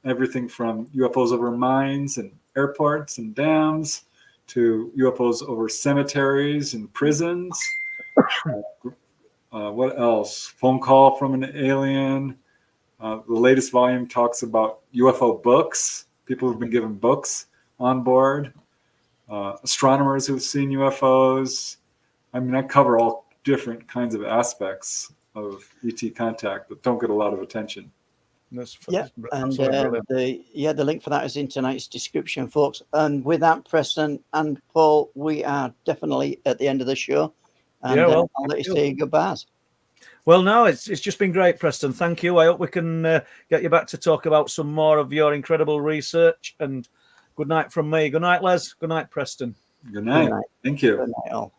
Everything from UFOs over mines and airports and dams to UFOs over cemeteries and prisons. What else? Phone call from an alien. The latest volume talks about UFO books. People have been given books on board, astronomers who've seen UFOs. I mean, I cover all different kinds of aspects of ET contact that don't get a lot of attention. Yeah, and absolutely brilliant. the link for that is in tonight's description, folks. And with that, Preston and Paul, we are definitely at the end of the show. And Yeah, well, I'll let you thank you. say goodbyes. Well, no, it's just been great, Preston. Thank you. I hope we can get you back to talk about some more of your incredible research. And good night from me. Good night, Les. Good night, Preston. Good night. Good night. Thank you. Good night, all.